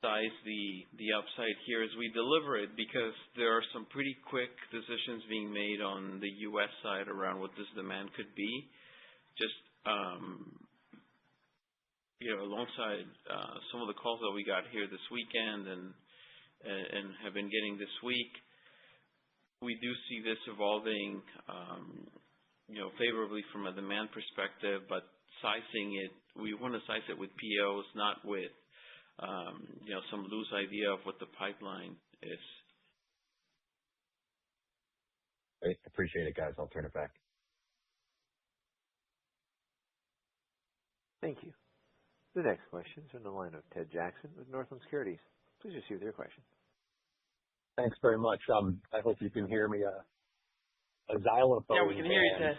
size the upside here as we deliver it, because there are some pretty quick decisions being made on the U.S. side around what this demand could be. Just alongside some of the calls that we got here this weekend and have been getting this week, we do see this evolving favorably from a demand perspective, but sizing it. We want to size it with POs, not with some loose idea of what the pipeline is. Great. Appreciate it, guys. I'll turn it back. Thank you. The next question is on the line of Ted Jackson with Northland Securities. Please proceed with your question. Thanks very much. I hope you can hear me. A xylophone. Yeah, we can hear you, Ted.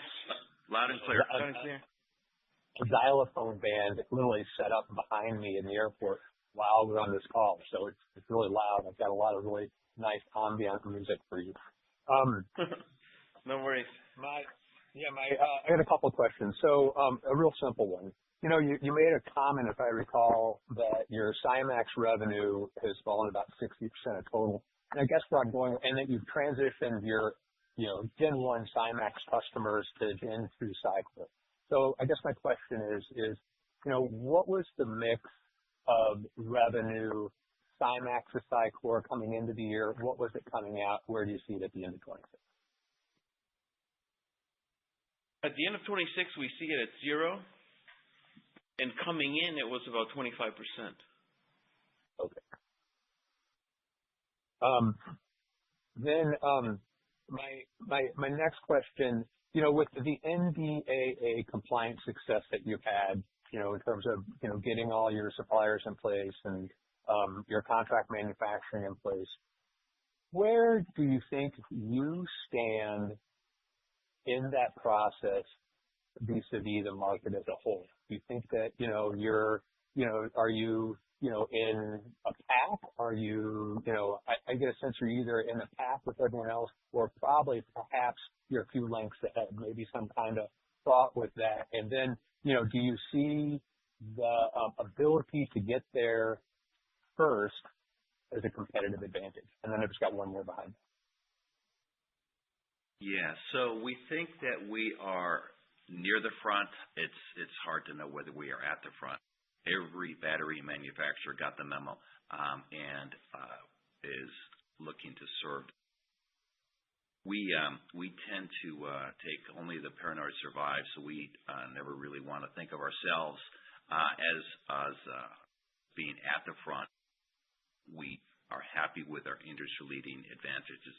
Loud and clear. Loud and clear. A xylophone band literally set up behind me in the airport while we're on this call, so it's really loud. I've got a lot of really nice ambient music for you. No worries. I got a couple of questions. So a real simple one. You made a comment, if I recall, that your SiMax revenue has fallen about 60% of total. And I guess where I'm going, and that you've transitioned your Gen 1 SiMax customers to Gen 2 SiCore. So I guess my question is what was the mix of revenue SiMax to SiCore coming into the year? What was it coming out? Where do you see it at the end of 26? At the end of 26, we see it at 0. And coming in, it was about 25%. Okay. Then my next question, with the NDAA compliance success that you've had, in terms of getting all your suppliers in place and your contract manufacturing in place, where do you think you stand in that process vis-a-vis the market as a whole? Do you think that are you in a pack? Are you I get a sense you're either in a pack with everyone else, or probably perhaps you're a few lengths ahead. Maybe some kind of thought with that. And then do you see the ability to get there first as a competitive advantage? And then I've just got one more behind that. Yeah. So we think that we are near the front. It's hard to know whether we are at the front. Every battery manufacturer got the memo and is looking to serve. We tend to take only the paranoid survive, so we never really want to think of ourselves as being at the front. We are happy with our industry-leading advantages.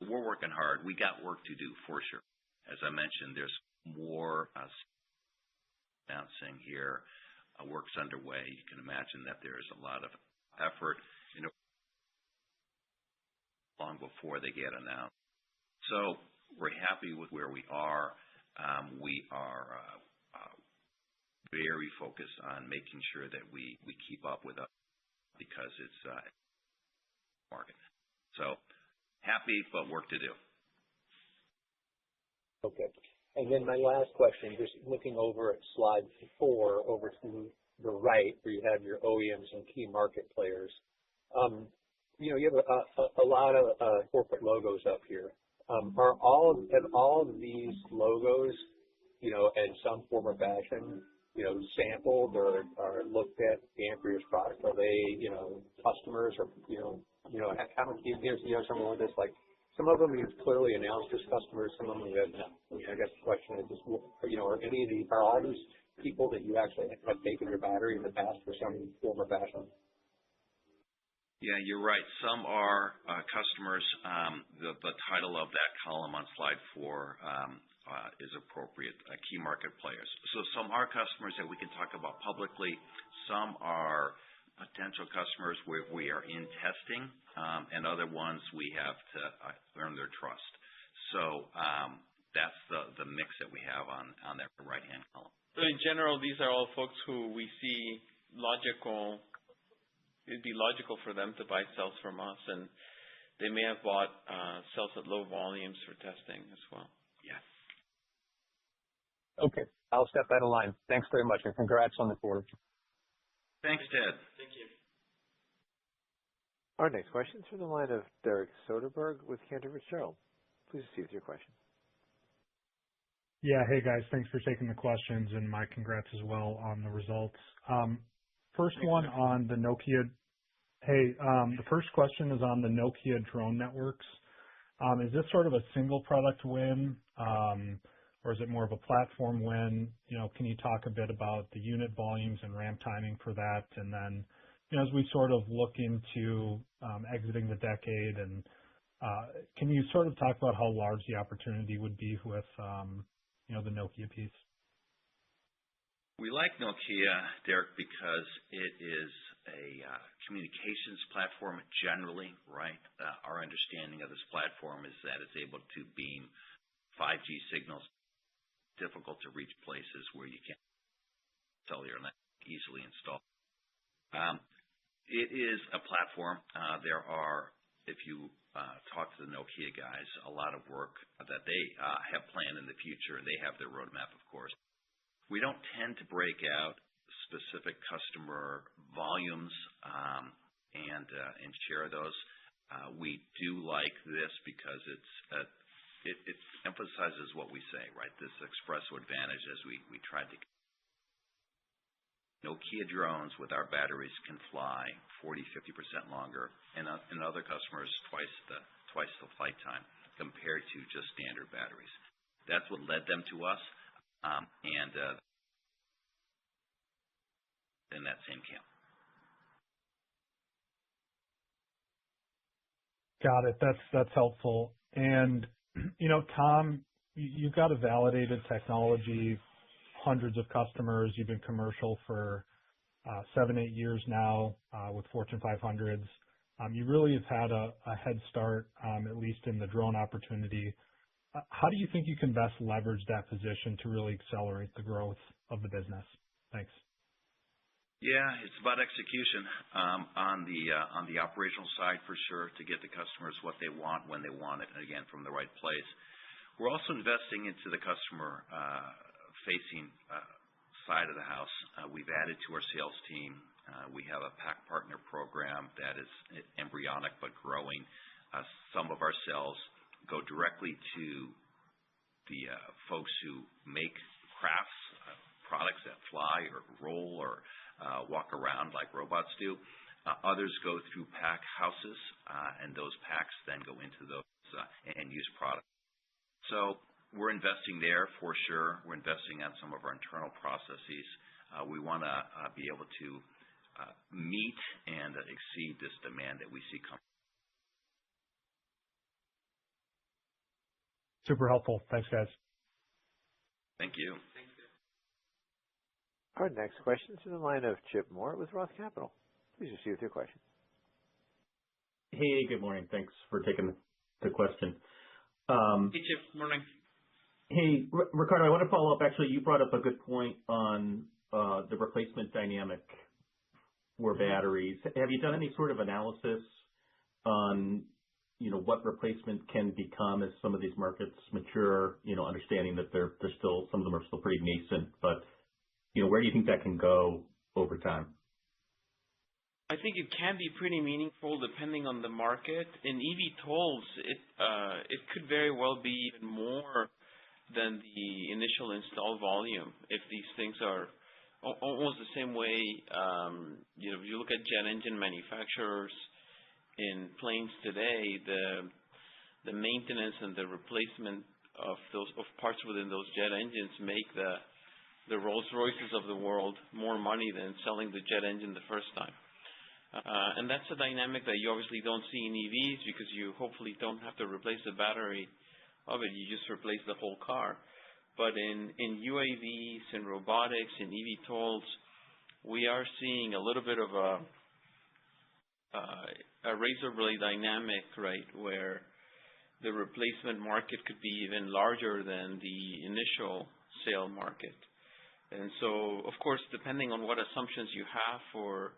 We're working hard. We got work to do for sure. As I mentioned, there's more announcing here. Work's underway. You can imagine that there's a lot of effort, long before they get announced. So we're happy with where we are. We are very focused on making sure that we keep up with us because it's market. So happy, but work to do. Okay. And then my last question, just looking over at slide 4, over to the right, where you have your OEMs and key market players. You have a lot of corporate logos up here. Have all of these logos, in some form or fashion, sampled or looked at the Amprius product? Are they, customers or, how much do you give, someone with this, like, some of them you've clearly announced as customers, some of them you have not. I guess the question is, are all these people that you actually have taken your battery in the past for some form or fashion? Yeah, you're right. Some are customers. The title of that column on slide 4 is appropriate, key market players. So some are customers that we can talk about publicly. Some are potential customers where we are in testing, and other ones we have to earn their trust. So that's the mix that we have on that right-hand column. So in general, these are all folks who we see logical. It'd be logical for them to buy cells from us, and they may have bought cells at low volumes for testing as well. Yeah. Okay. I'll step out of line. Thanks very much, and congrats on the quarter. Thanks, Ted. Thank you. Our next question is from the line of Derek Soderberg with Cantor Fitzgerald. Please proceed with your question. Yeah. Hey, guys. Thanks for taking the questions, and my congrats as well on the results. First one on the Nokia. Hey, the first question is on the Nokia drone networks. Is this sort of a single product win, or or is it more of a platform win? Can you talk a bit about the unit volumes and ramp timing for that? And then, as we sort of look into exiting the decade, and can you sort of talk about how large the opportunity would be with the Nokia piece? We like Nokia, Derek, because it is a communications platform generally, right? Our understanding of this platform is that it's able to beam 5G signals, difficult to reach places where you can't cellular and easily install. It is a platform. There are, if you talk to the Nokia guys, a lot of work that they have planned in the future, and they have their roadmap, of course. We don't tend to break out specific customer volumes and share those. We do like this because it emphasizes what we say, right? This espresso advantage as we tried to. Nokia drones with our batteries can fly 40-50% longer, and other customers twice the flight time compared to just standard batteries. That's what led them to us, and in that same camp. Got it. That's helpful. And Tom, you've got a validated technology, hundreds of customers. You've been commercial for 7-8 years now with Fortune 500s. You really have had a head start, at least in the drone opportunity. How do you think you can best leverage that position to really accelerate the growth of the business? Thanks. Yeah, it's about execution on the operational side for sure, to get the customers what they want when they want it, and again from the right place. We're also investing into the customer facing side of the house. We've added to our sales team. We have a pack partner program that is embryonic but growing. Some of our sales go directly to the folks who make crafts, products that fly or roll or walk around like robots do. Others go through pack houses, and those packs then go into those end-use products. So we're investing there for sure. We're investing on some of our internal processes. We want to be able to meet and exceed this demand that we see coming. Super helpful. Thanks, guys. Thank you. Our next question is in the line of Chip Moore with Roth Capital. Please proceed with your question. Hey, good morning. Thanks for taking the question. Hey, Chip. Morning. Hey, Ricardo, I want to follow up. Actually, you brought up a good point on the replacement dynamic for batteries. Have you done any sort of analysis on what replacement can become as some of these markets mature? Understanding that they're still, some of them are still pretty nascent, but where do you think that can go over time? I think it can be pretty meaningful depending on the market. In eVTOLs, it could very well be even more than the initial install volume if these things are almost the same way. If you look at jet engine manufacturers in planes today, the maintenance and the replacement of parts within those jet engines make the Rolls-Royces of the world more money than selling the jet engine the first time. And that's a dynamic that you obviously don't see in EVs, because you hopefully don't have to replace the battery of it. You just replace the whole car. But in UAVs and robotics and eVTOLs, we are seeing a little bit of a razor blade dynamic, right, where the replacement market could be even larger than the initial sale market. And so, of course, depending on what assumptions you have for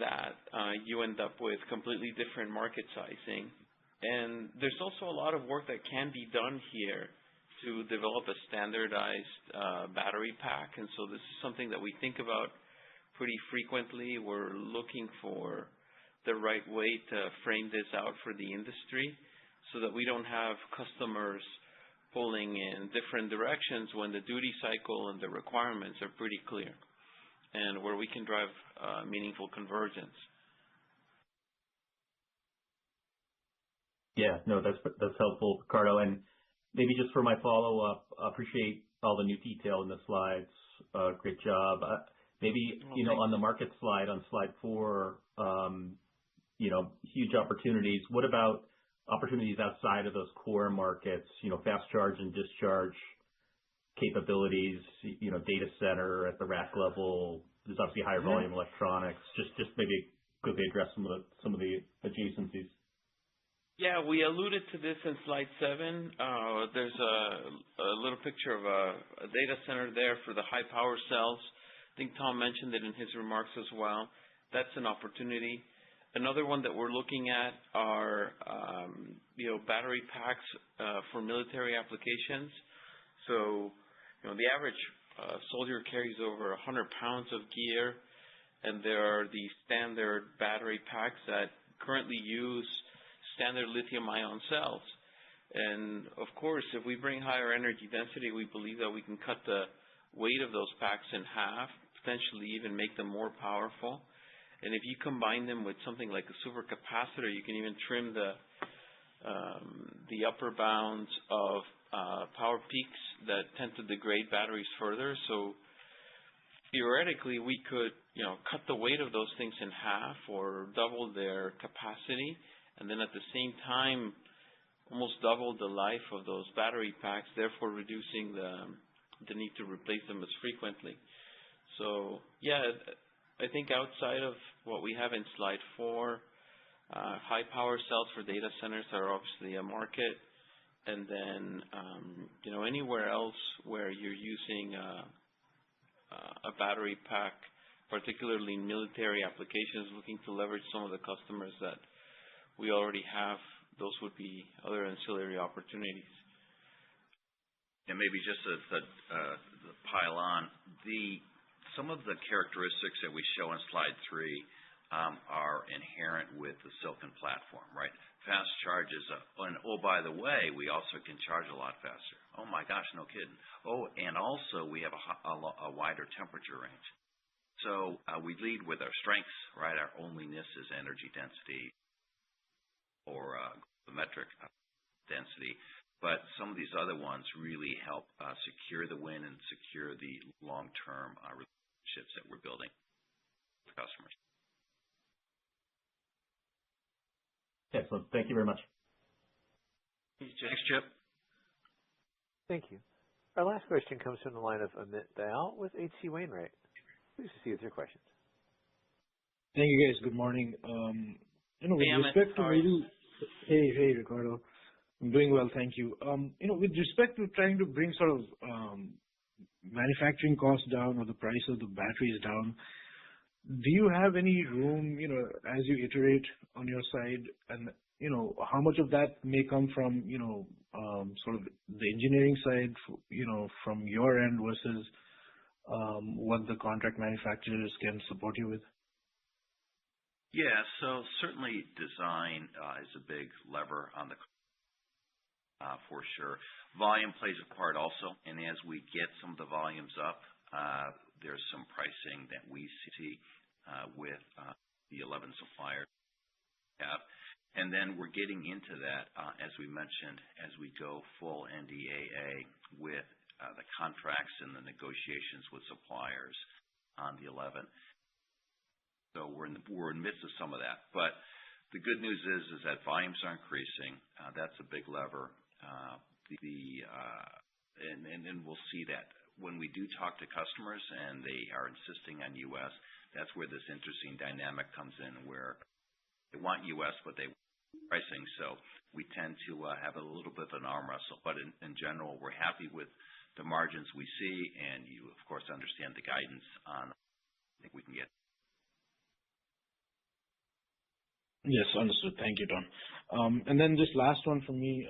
that, you end up with completely different market sizing. And there's also a lot of work that can be done here to develop a standardized battery pack. And so this is something that we think about pretty frequently. We're looking for the right way to frame this out for the industry so that we don't have customers pulling in different directions when the duty cycle and the requirements are pretty clear, and where we can drive meaningful convergence. Yeah, no, that's helpful, Ricardo. And Maybe just for my follow-up, appreciate all the new detail in the slides. Great job. Maybe, on the market slide, on slide 4, huge opportunities. What about opportunities outside of those core markets, fast charge and discharge capabilities, data center at the rack level? There's obviously higher volume electronics. Just maybe quickly address some of the adjacencies. Yeah, we alluded to this in slide 7. There's a little picture of a data center there for the high power cells. I think Tom mentioned it in his remarks as well. That's an opportunity. Another one that we're looking at are battery packs for military applications. So the average soldier carries over 100 pounds of gear, and there are the standard battery packs that currently use standard lithium-ion cells. And of course, if we bring higher energy density, we believe that we can cut the weight of those packs in half, potentially even make them more powerful. And if you combine them with something like a supercapacitor, you can even trim the upper bounds of power peaks that tend to degrade batteries further. So theoretically, we could cut the weight of those things in half or double their capacity, and then at the same time almost double the life of those battery packs, therefore reducing the need to replace them as frequently. So yeah, I think outside of what we have in slide 4, high power cells for data centers are obviously a market, and then anywhere else where you're using a battery pack, particularly in military applications, looking to leverage some of the customers that we already have, those would be other ancillary opportunities. And maybe just to pile on, some of the characteristics that we show on slide 3 are inherent with the silicon platform, right? Fast charge is and oh, by the way, we also can charge a lot faster. Oh my gosh, no kidding. Oh, and also we have a wider temperature range. So we lead with our strengths, right? Our onlyness is energy density or metric density. But some of these other ones really help secure the win and secure the long-term relationships that we're building with customers. Excellent. Thank you very much. Thanks, Chip. Thank you. Our last question comes from the line of Amit Dayal with H.C. Wainwright. Please proceed with your questions. Thank you, guys. Good morning. With respect to hey, Ricardo. I'm doing well, thank you. With respect to trying to bring sort of manufacturing costs down or the price of the batteries down, do you have any room, as you iterate on your side, and how much of that may come from sort of the engineering side, from your end versus what the contract manufacturers can support you with? Yeah, so certainly design is a big lever on the for sure. Volume plays a part also, and as we get some of the volumes up, there's some pricing that we see with the 11 suppliers we have. And then we're getting into that, as we mentioned, as we go full NDAA with the contracts and the negotiations with suppliers on the 11. So we're in the midst of some of that. But the good news is that volumes are increasing. That's a big lever. And we'll see that when we do talk to customers and they are insisting on U.S., that's where this interesting dynamic comes in, where they want U.S., but they want pricing. So we tend to have a little bit of an arm wrestle. But in general, we're happy with the margins we see, and you, of course, understand the guidance on I think we can get. Yes, understood. Thank you, Tom. And then just last one from me.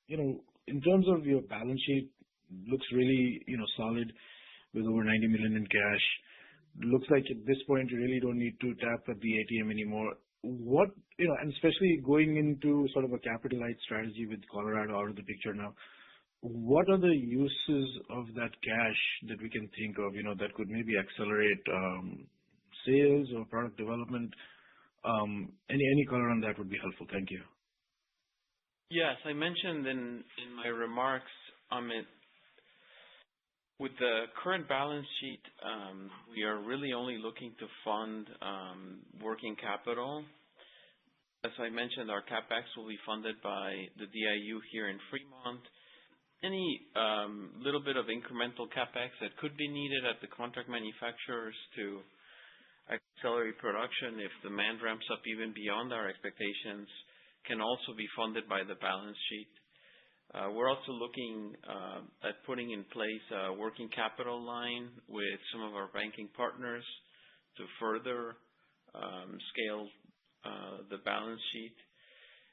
In terms of your balance sheet, looks really, solid with over $90 million in cash. Looks like at this point, you really don't need to tap at the ATM anymore. What, and especially going into sort of a capital light strategy with Colorado out of the picture now, what are the uses of that cash that we can think of, that could maybe accelerate sales or product development? Any color on that would be helpful. Thank you. Yes, I mentioned in my remarks, Amit, with the current balance sheet, we are really only looking to fund working capital. As I mentioned, our CapEx will be funded by the DIU here in Fremont. Any little bit of incremental CapEx that could be needed at the contract manufacturers to accelerate production if demand ramps up even beyond our expectations can also be funded by the balance sheet. We're also looking at putting in place a working capital line with some of our banking partners to further scale the balance sheet.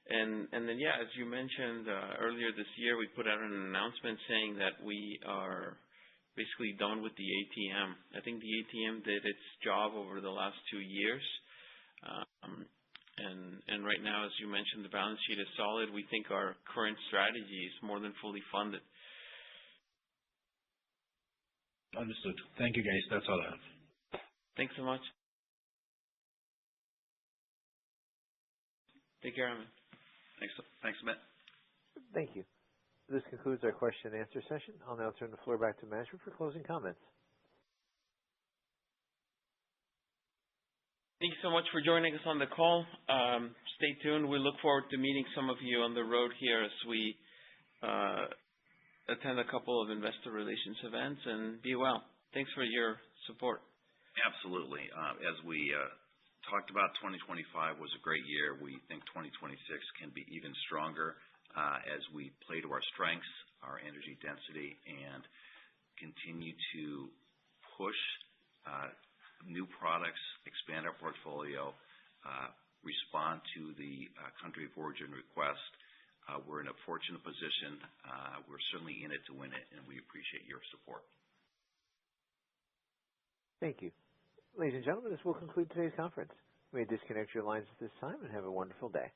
And then, yeah, as you mentioned earlier this year, we put out an announcement saying that we are basically done with the ATM. I think the ATM did its job over the last 2 years. And right now, as you mentioned, the balance sheet is solid. We think our current strategy is more than fully funded. Understood. Thank you, guys. That's all I have. Thanks so much. Take care, Amit. Thanks, Amit. Thank you. This concludes our question and answer session. I'll now turn the floor back to management for closing comments. Thank you so much for joining us on the call. Stay tuned. We look forward to meeting some of you on the road here as we attend a couple of investor relations events, and be well. Thanks for your support. Absolutely. As we talked about, 2025 was a great year. We think 2026 can be even stronger as we play to our strengths, our energy density, and continue to push new products, expand our portfolio, respond to the country of origin request. We're in a fortunate position. We're certainly in it to win it, and we appreciate your support. Thank you. Ladies and gentlemen, this will conclude today's conference. You may disconnect your lines at this time and have a wonderful day.